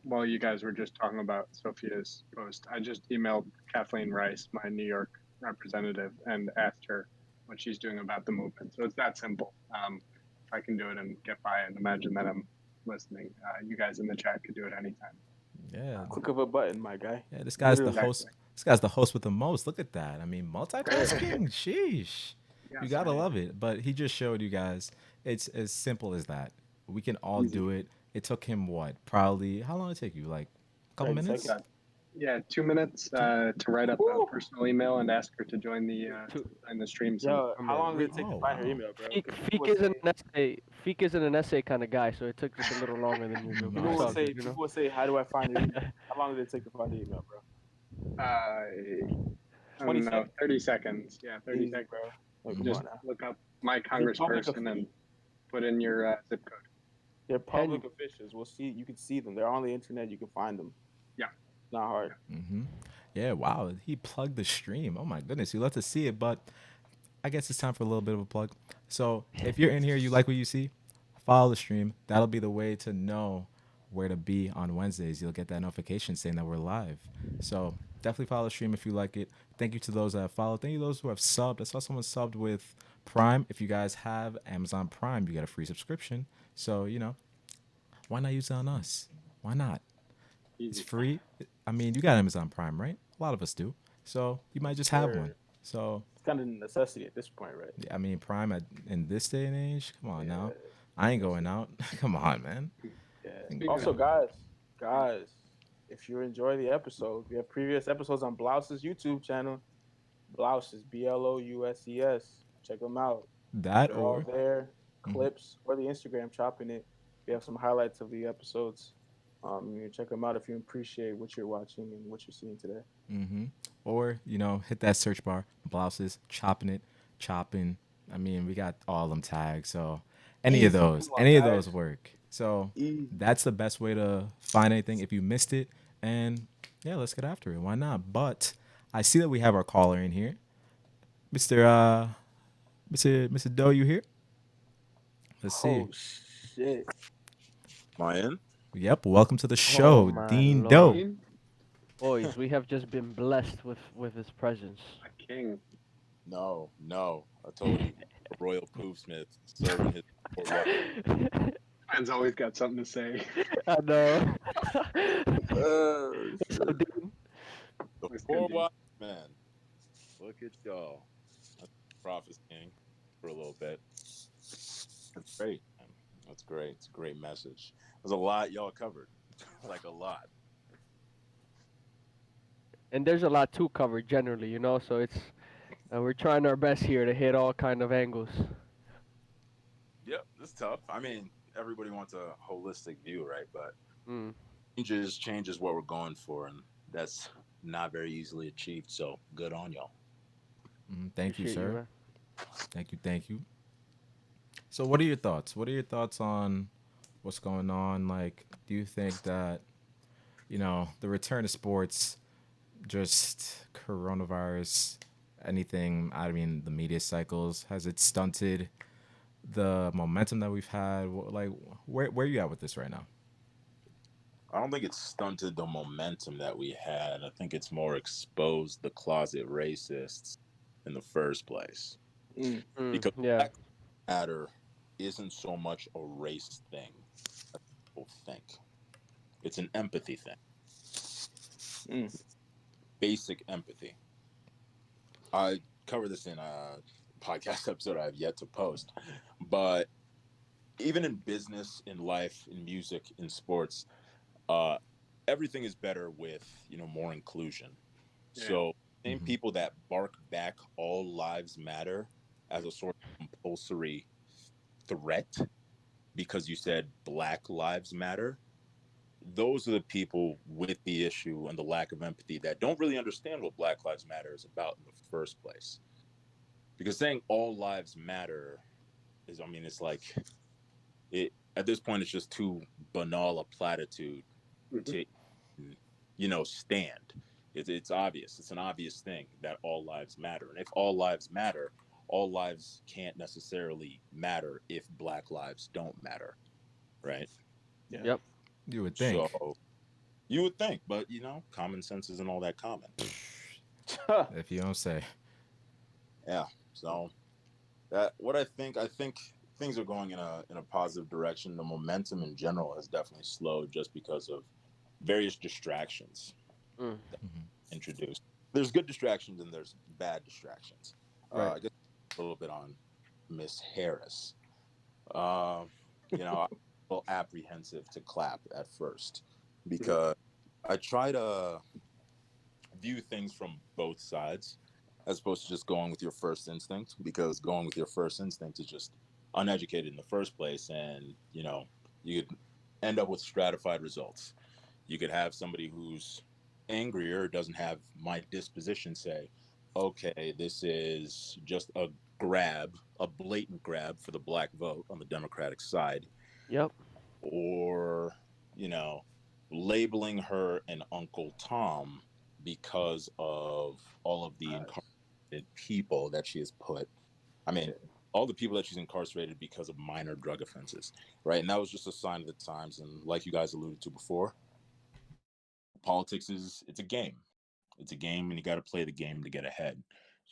while you guys were just talking about Sophia's post, I just emailed Kathleen Rice, my New York representative, and asked her what she's doing about the movement. So it's that simple. If I can do it and get by and imagine that I'm listening, you guys in the chat could do it anytime. Yeah, Click of a button, my guy. yeah. This guy's the Literally. host. This guy's the host with the most. Look at that. I mean, multitasking. Sheesh. You Yes, gotta man. love it. But he just showed you guys. It's as simple as that. We can all Easy. do it. It took him what? Probably how long did it take you? Like a couple 30 minutes? seconds. Yeah, 2 minutes to write up a personal email and ask her to join the stream. Yo, I'm how a long did re- it take to Oh, find her wow. email, bro? Feek, 'Cause Feek people isn't say, an essay. Feek isn't an essay kind of guy, so it took just a little longer than usual. But No, people it's I will all see. say, good, you know. people will say, how do I find her email? How long did it take to find the email, bro? I 20 don't know, seconds? 30 seconds. Yeah, 30 Easy, seconds. bro. Like, Mhm. come Just on now. look up my You're public congressperson and put in your zip code. They're public officials. We'll see. You can see them. They're on the internet. You can find them. Yeah. It's not hard. Yeah, wow. He plugged the stream. Oh my goodness. You love to see it, but I guess it's time for a little bit of a plug. So if you're in here, you like what you see, follow the stream. That'll be the way to know where to be on Wednesdays. You'll get that notification saying that we're live. So definitely follow the stream if you like it. Thank you to those that have followed. Thank you to those who have subbed. I saw someone subbed with Prime. If you guys have Amazon Prime, you get a free subscription. So, why not use it on us? Why not? It's Easy. free. I mean, you got Amazon Prime, right? A lot of us do. So you might just have one. So It's kind of a necessity at this point, right? I mean, Prime in this day and age. Come on now. Yeah. I ain't going out. Come on, man. Yeah. Speaking Also, of- guys, if you enjoy the episode, we have previous episodes on Blouse's YouTube channel. Blouses, Blouses. Check them out. That They're all or there. Clips or the Instagram chopping it. We have some highlights of the episodes. You can check them out if you appreciate what you're watching and what you're seeing today. or hit that search bar. Blouses, chopping it, chopping. I mean, we got all them tags. So any of Easy. those, Come on, any of guys. those work. So Easy. that's the best way to find anything if you missed it. And yeah, let's get after it. Why not? But I see that we have our caller in here, Mr. Doe. You here? Let's see. Oh shit. Am I in? Yep. Welcome to the show, my Dean Lord. Doe. Dean, Boys, we have just been blessed with his presence. a king. No. I told you. A royal poofsmith serving his poor wife. Man's always got something to say. I know. Oh, So, Dean, The What's poor good, Dean? wise man. Look at y'all. That's Prophet's King for a little bit. That's great, man. That's great. It's a great message. There's a lot y'all covered. Like a lot. and there's a lot to cover generally, so it's we're trying our best here to hit all kind of angles. Yep, it's tough. I mean, everybody wants a holistic view, right? But Mm. changes what we're going for, and that's not very easily achieved. So good on y'all. Thank you, Appreciate sir. man. Thank you. So, what are your thoughts? What are your thoughts on what's going on? Like, do you think that the return to sports, just coronavirus, anything? I mean, the media cycles, has it stunted the momentum that we've had? Like, where are you at with this right now? I don't think it's stunted the momentum that we had. I think it's more exposed the closet racists in the first place. Because Yeah. Black Matter isn't so much a race thing as people think. It's an empathy thing. Basic empathy. I cover this in a podcast episode I have yet to post. But even in business, in life, in music, in sports, everything is better with more inclusion. Yeah. So same people that bark back all lives matter as a sort of compulsory threat because you said Black lives matter, those are the people with the issue and the lack of empathy that don't really understand what Black Lives Matter is about in the first place. Because saying all lives matter is, I mean, it's like it at this point it's just too banal a platitude to stand. It's obvious. It's an obvious thing that all lives matter. And if all lives matter, all lives can't necessarily matter if Black lives don't matter. Right? Yeah. Yep. You would think. So you would think, but common sense isn't all that common. If you don't say. Yeah. So I think things are going in a positive direction. The momentum in general has definitely slowed just because of various distractions introduced. There's good distractions and there's bad distractions. Right. I guess a little bit on Miss Harris. I'm a little apprehensive to clap at first because I try to view things from both sides as opposed to just going with your first instinct, because going with your first instinct is just uneducated in the first place, and you could end up with stratified results. You could have somebody who's angrier, doesn't have my disposition, say, okay, this is just a grab, a blatant grab for the black vote on the Democratic side, Yep. or, you know, labeling her an Uncle Tom because of all of the incarcerated people that she has put. I mean, all the people that she's incarcerated because of minor drug offenses, right? And that was just a sign of the times. And like you guys alluded to before, politics it's a game. It's a game, and you got to play the game to get ahead,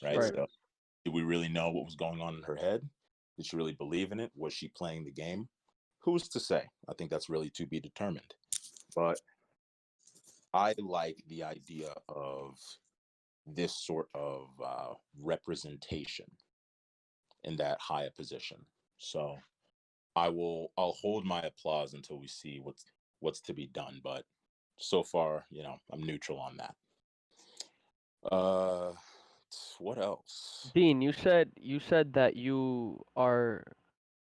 right? Right. So, did we really know what was going on in her head? Did she really believe in it? Was she playing the game? Who's to say? I think that's really to be determined. But I like the idea of this sort of representation in that higher position. So I'll hold my applause until we see what's to be done. But so far, I'm neutral on that. What else? Dean, you said that you are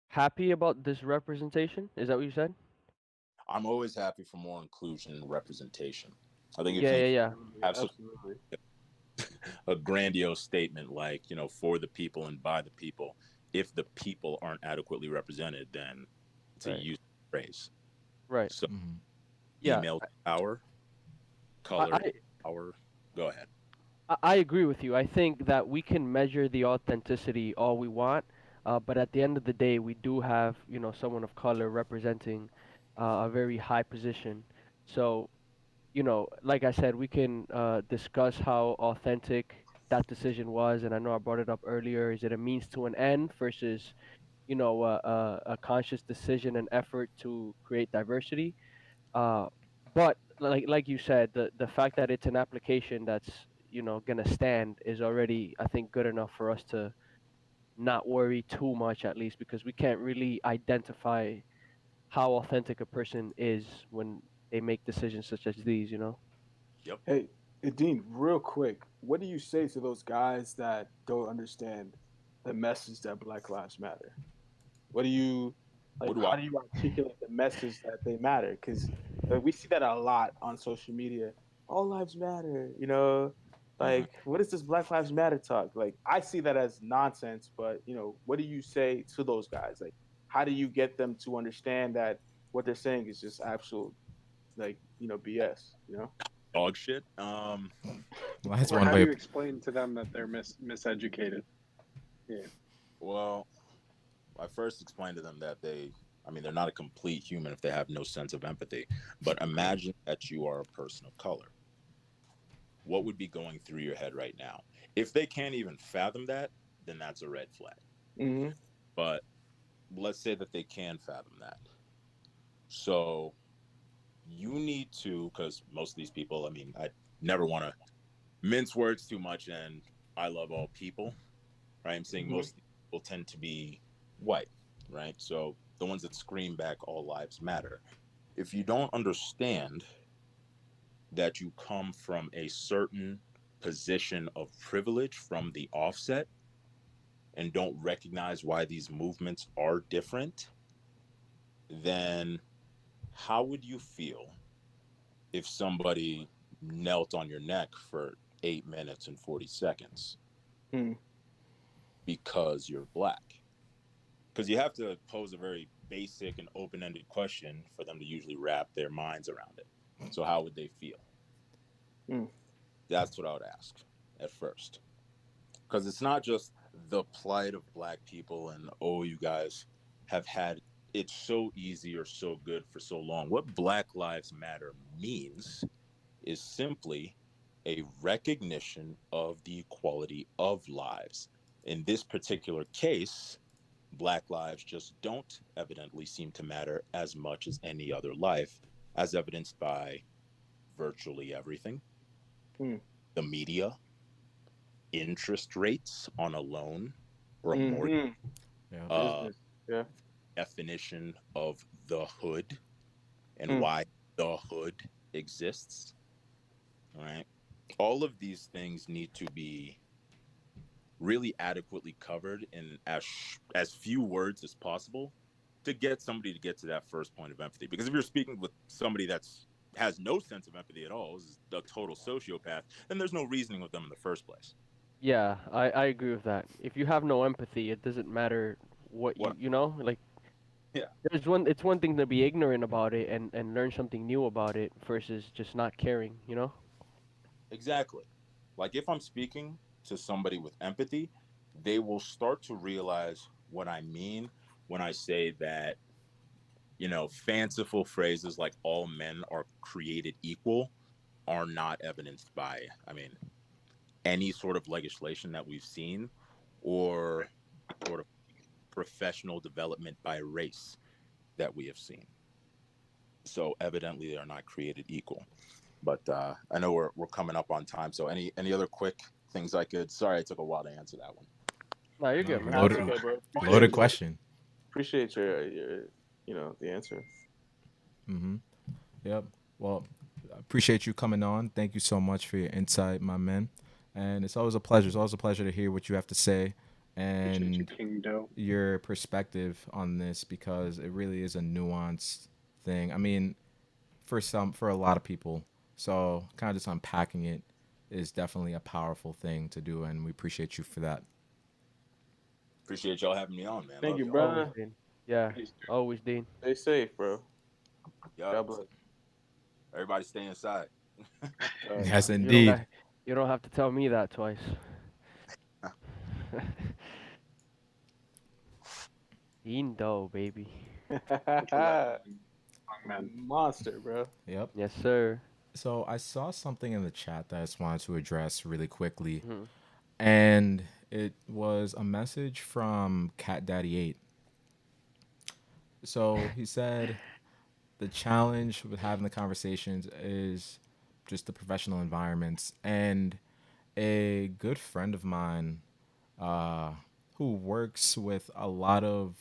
happy about this representation. Is that what you said? I'm always happy for more inclusion and representation. I think if Yeah, you yeah, yeah. have such Absolutely. a grandiose statement like, for the people and by the people, if the people aren't adequately represented, then it's a Right. useless phrase. Right. So, Mhm. Yeah. email power, I, color I power. Go ahead. I agree with you. I think that we can measure the authenticity all we want, but at the end of the day, we do have, someone of color representing a very high position. So, like I said, we can discuss how authentic that decision was, and I know I brought it up earlier. Is it a means to an end versus, a conscious decision and effort to create diversity? Uh, but like you said, the fact that it's an application that's gonna stand is already, I think, good enough for us to not worry too much, at least because we can't really identify how authentic a person is when they make decisions such as these. Yep. Hey, Dean, real quick, what do you say to those guys that don't understand the message that Black Lives Matter? What do you What like? do I? How do you articulate the message that they matter? Because we see that a lot on social media. All lives matter, Mhm. Like, what is this Black Lives Matter talk? Like, I see that as nonsense. But what do you say to those guys? Like, how do you get them to understand that what they're saying is just absolute, like, BS? Dog shit. Well, that's Or one how do way. you explain to them that they're miseducated? Yeah. Well, I first explained to them that they're not a complete human if they have no sense of empathy. But imagine that you are a person of color. What would be going through your head right now? If they can't even fathom that, then that's a red flag. Mm-hmm. But let's say that they can fathom that. So you need to, because most of these people, I never want to mince words too much, and I love all people, right? I'm saying Mm-hmm. most people tend to be white, right? So the ones that scream back all lives matter. If you don't understand that you come from a certain position of privilege from the offset and don't recognize why these movements are different, then how would you feel if somebody knelt on your neck for 8 minutes and 40 seconds Mm. because you're black? Because you have to pose a very basic and open-ended question for them to usually wrap their minds around it. So how would they feel? Mm. That's what I would ask at first. Because it's not just the plight of black people and, oh, you guys have had it so easy or so good for so long. What Black Lives Matter means is simply a recognition of the equality of lives. In this particular case, Black lives just don't evidently seem to matter as much as any other life, as evidenced by virtually everything: Mm. the media, interest rates on a loan or a mortgage, Mm-hmm. Yeah. uh, Business. Yeah. definition of the hood and Mm. why the hood exists. All right. All of these things need to be really adequately covered in as few words as possible to get somebody to get to that first point of empathy. Because if you're speaking with somebody that's has no sense of empathy at all, is a total sociopath, then there's no reasoning with them in the first place. Yeah, I agree with that. If you have no empathy, it doesn't matter what What? you know, like Yeah, it's one thing to be ignorant about it and learn something new about it versus just not caring, you know? exactly. Like if I'm speaking to somebody with empathy, they will start to realize what I mean when I say that, fanciful phrases like all men are created equal are not evidenced by, any sort of legislation that we've seen or sort of professional development by race that we have seen. So evidently they are not created equal. But I know we're coming up on time. So any other quick things I could? Sorry, it took a while to answer that one. No, you're No, good, man. Nah, it's loaded, okay, bro. loaded question. Appreciate your the answer. Mm-hmm. Yep. Well, I appreciate you coming on. Thank you so much for your insight, my man. And it's always a pleasure. It's always a pleasure to hear what you have to say Appreciate you, and King Doe. your perspective on this because it really is a nuanced thing. I mean, for a lot of people. So kind of just unpacking it is definitely a powerful thing to do, and we appreciate you for that. Appreciate y'all having me on, man. Thank Love you, y'all. Always, bro. Dean. Yeah, Peace. always, Dean. Stay safe, bro. Yup. God bless. Everybody stay inside. Yes, You don't indeed. got you don't have to tell me that twice. Indo, baby. Much for that, young man. Monster, bro. Yep. Yes, sir. So I saw something in the chat that I just wanted to address really quickly, Hmm. and it was a message from Cat Daddy 8. So he said the challenge with having the conversations is just the professional environments. And a good friend of mine uh, who works with a lot of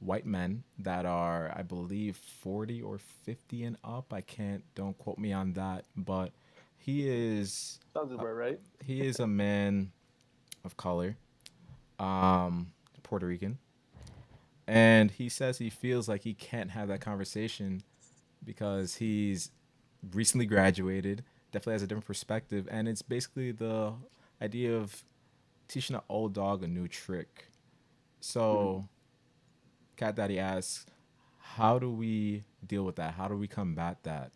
white men that are, I believe, 40 or 50 and up. I can't, don't quote me on that, but he is Sounds about right. he is a man of color, um, Puerto Rican, and he says he feels like he can't have that conversation because he's recently graduated, definitely has a different perspective, and it's basically the idea of teaching an old dog a new trick. So, Cat Daddy asks, how do we deal with that? How do we combat that?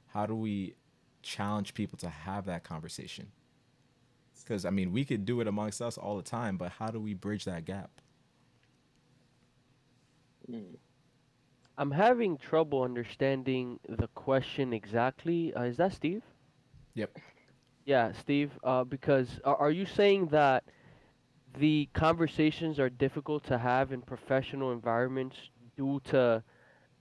How do we challenge people to have that conversation? Because, I mean, we could do it amongst us all the time, but how do we bridge that gap? Mm. I'm having trouble understanding the question exactly. Is that Steve? Yep. Yeah, Steve. Because are you saying that the conversations are difficult to have in professional environments due to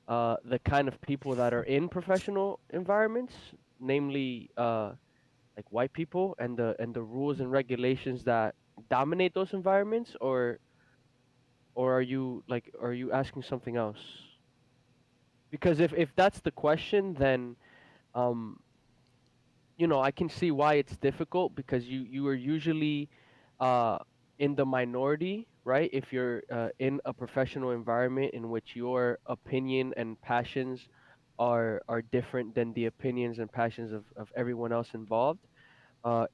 the kind of people that are in professional environments, namely like white people and the rules and regulations that dominate those environments, or are you asking something else? Because if that's the question, then um I can see why it's difficult because you are usually uh in the minority, right? If you're in a professional environment in which your opinion and passions are different than the opinions and passions of everyone else involved.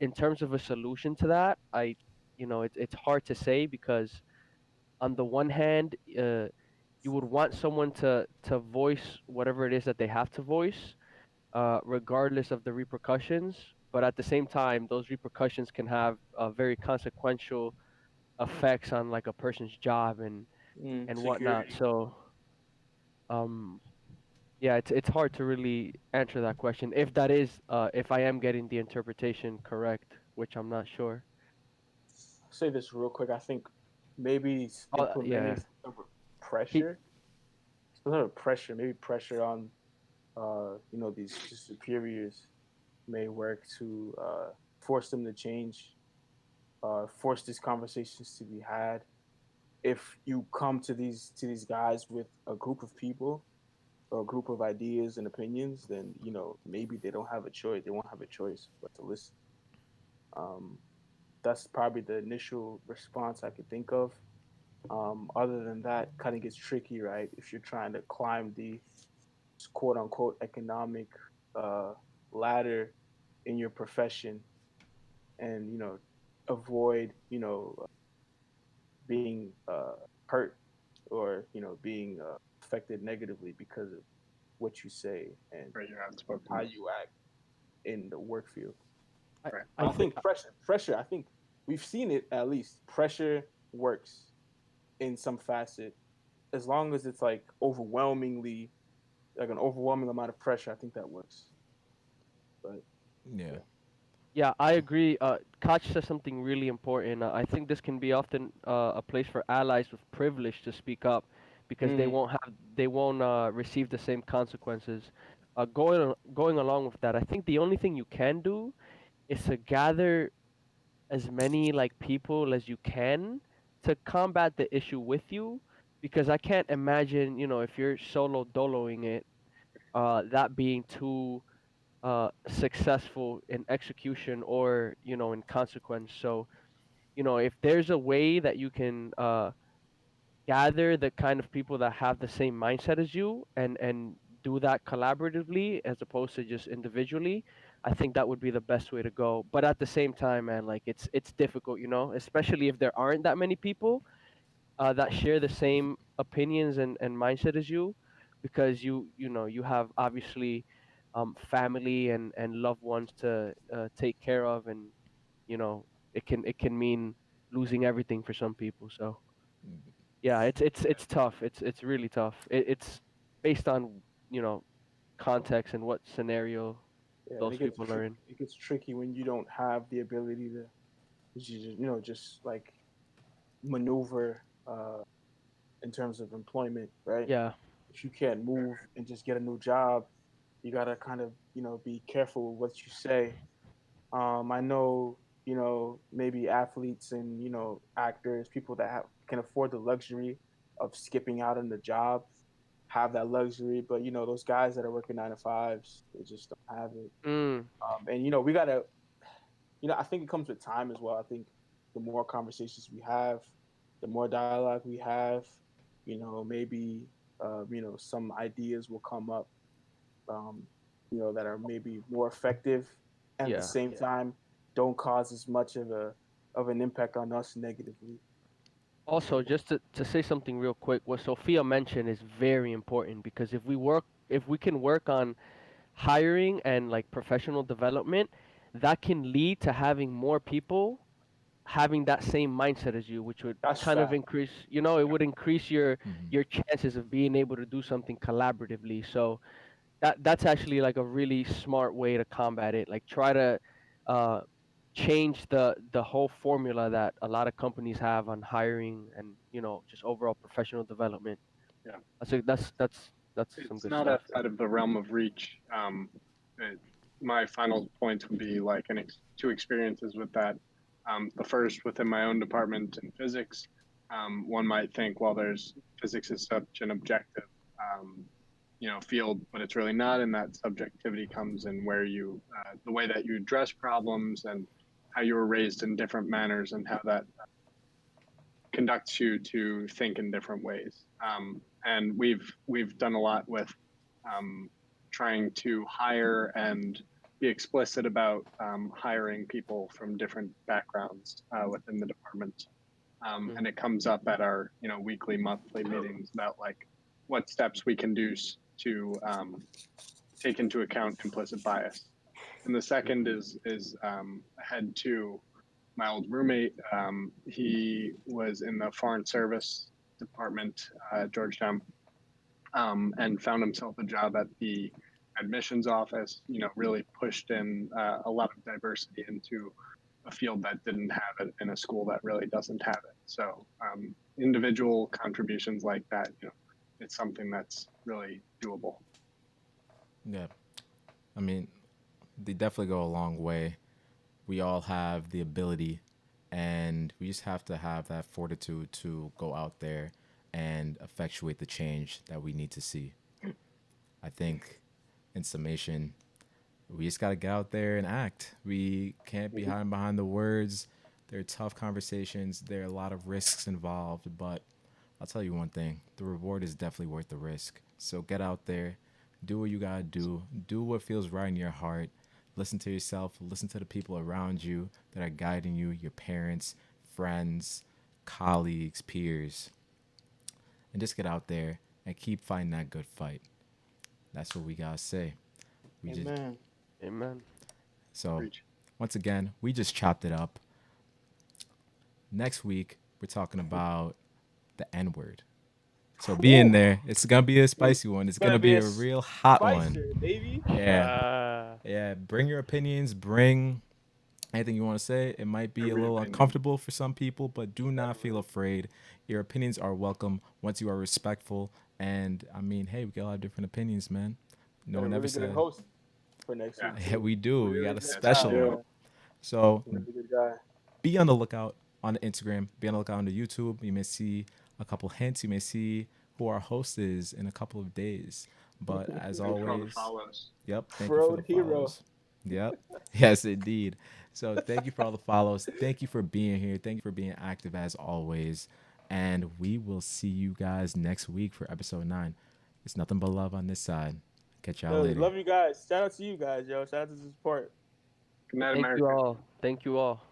In terms of a solution to that, it's hard to say because on the one hand, you would want someone to voice whatever it is that they have to voice, regardless of the repercussions. But at the same time, those repercussions can have very consequential effects on like a person's job and whatnot. Security. So, um, yeah, it's hard to really answer that question if I am getting the interpretation correct, which I'm not sure. I'll say this real quick. I think maybe Oh, implementing yeah. some sort of He, pressure, some sort of pressure, maybe pressure on these superiors may work to force them to change, force these conversations to be had. If you come to these guys with a group of people or a group of ideas and opinions, then maybe they don't have a choice. They won't have a choice but to listen. Um, that's probably the initial response I could think of. Other than that, cutting gets tricky, right? If you're trying to climb the quote unquote economic uh, ladder in your profession, and avoid being hurt, or being affected negatively because of what you say and Right, you're outspoken. how you act in the work field. I, Right. I I think think pressure. I think we've seen it at least. Pressure works in some facet, as long as it's like overwhelmingly, like an overwhelming amount of pressure. I think that works. But Yeah. yeah, Yeah, I agree. Koch says something really important. I think this can be often a place for allies with privilege to speak up, because mm, they won't receive the same consequences. Going along with that, I think the only thing you can do is to gather as many like people as you can to combat the issue with you, because I can't imagine, if you're solo doloing it, that being too successful in execution or in consequence. So if there's a way that you can gather the kind of people that have the same mindset as you, and do that collaboratively as opposed to just individually, I think that would be the best way to go. But at the same time, man, like it's difficult, especially if there aren't that many people that share the same opinions and mindset as you, because you have obviously family and loved ones to take care of, and it can mean losing everything for some people. So yeah, it's tough. It's really tough. It's based on context and what scenario yeah, and those people are in. it gets tricky when you don't have the ability to just like maneuver in terms of employment, right? Yeah, If you can't move and just get a new job, you gotta kind of be careful with what you say. I know maybe athletes and actors, people that can afford the luxury of skipping out on the job, have that luxury, but those guys that are working 9 to 5s, they just don't have it. mm, And we gotta, I think it comes with time as well. I think the more conversations we have, the more dialogue we have, maybe some ideas will come up, um, that are maybe more effective, and at the yeah. same time don't cause as much of an impact on us negatively. Also, just to say something real quick, what Sophia mentioned is very important, because if we can work on hiring and like professional development, that can lead to having more people having that same mindset as you, which would That's kind of fact. increase, it would increase Hmm. your chances of being able to do something collaboratively. So that's actually like a really smart way to combat it. Like try to uh, change the whole formula that a lot of companies have on hiring and just overall professional development. Yeah. That's some It's good not stuff. outside of the realm of reach. It, my final points would be like two experiences with that. The first within my own department in physics, one might think, well, there's physics is such an objective, um, field, but it's really not. And that subjectivity comes in where the way that you address problems and how you were raised in different manners and how that conducts you to think in different ways. And we've done a lot with trying to hire and be explicit about hiring people from different backgrounds within the department. Mm, And it comes up at our weekly, monthly meetings about like what steps we can do to take into account implicit bias. And the second is ahead to my old roommate. He was in the Foreign Service Department at Georgetown, and found himself a job at the admissions office. Really pushed in a lot of diversity into a field that didn't have it in a school that really doesn't have it. So individual contributions like that, it's something that's really doable. Yeah. I mean, they definitely go a long way. We all have the ability, and we just have to have that fortitude to go out there and effectuate the change that we need to see. I think, in summation, we just got to get out there and act. We can't be hiding behind the words. They're tough conversations. There are a lot of risks involved, but I'll tell you one thing, the reward is definitely worth the risk. So get out there, do what you got to do what feels right in your heart. Listen to yourself, listen to the people around you that are guiding you, your parents, friends, colleagues, peers, and just get out there and keep fighting that good fight. That's what we got to say. We just Amen. Amen. So, Preach. once again, we just chopped it up. Next week, we're talking about the N word. So be in there. It's gonna be a spicy one. It's gonna be a real hot one. Spicer, baby. Yeah. Bring your opinions. Bring anything you want to say. It might be a Every little opinion. uncomfortable for some people, but do not feel afraid. Your opinions are welcome once you are respectful. And I mean, hey, we got a lot of different opinions, man. No Got a one ever really good said. host for next Yeah. week. Yeah, we do. We Really got a good special guy. one. So Really good guy. be on the lookout on the Instagram. Be on the lookout on the YouTube. You may see a couple hints. You may see who our host is in a couple of days. But as Thanks for all the always, follows. yep. Thank you for the Road hero. follows. Yep. Yes, indeed. So thank you for all the follows. Thank you for being here. Thank you for being active as always. And we will see you guys next week for episode 9. It's nothing but love on this side. Catch y'all later. Love you guys. Shout out to you guys, yo. Shout out to the support. Good night, Thank America. you all. Thank you all.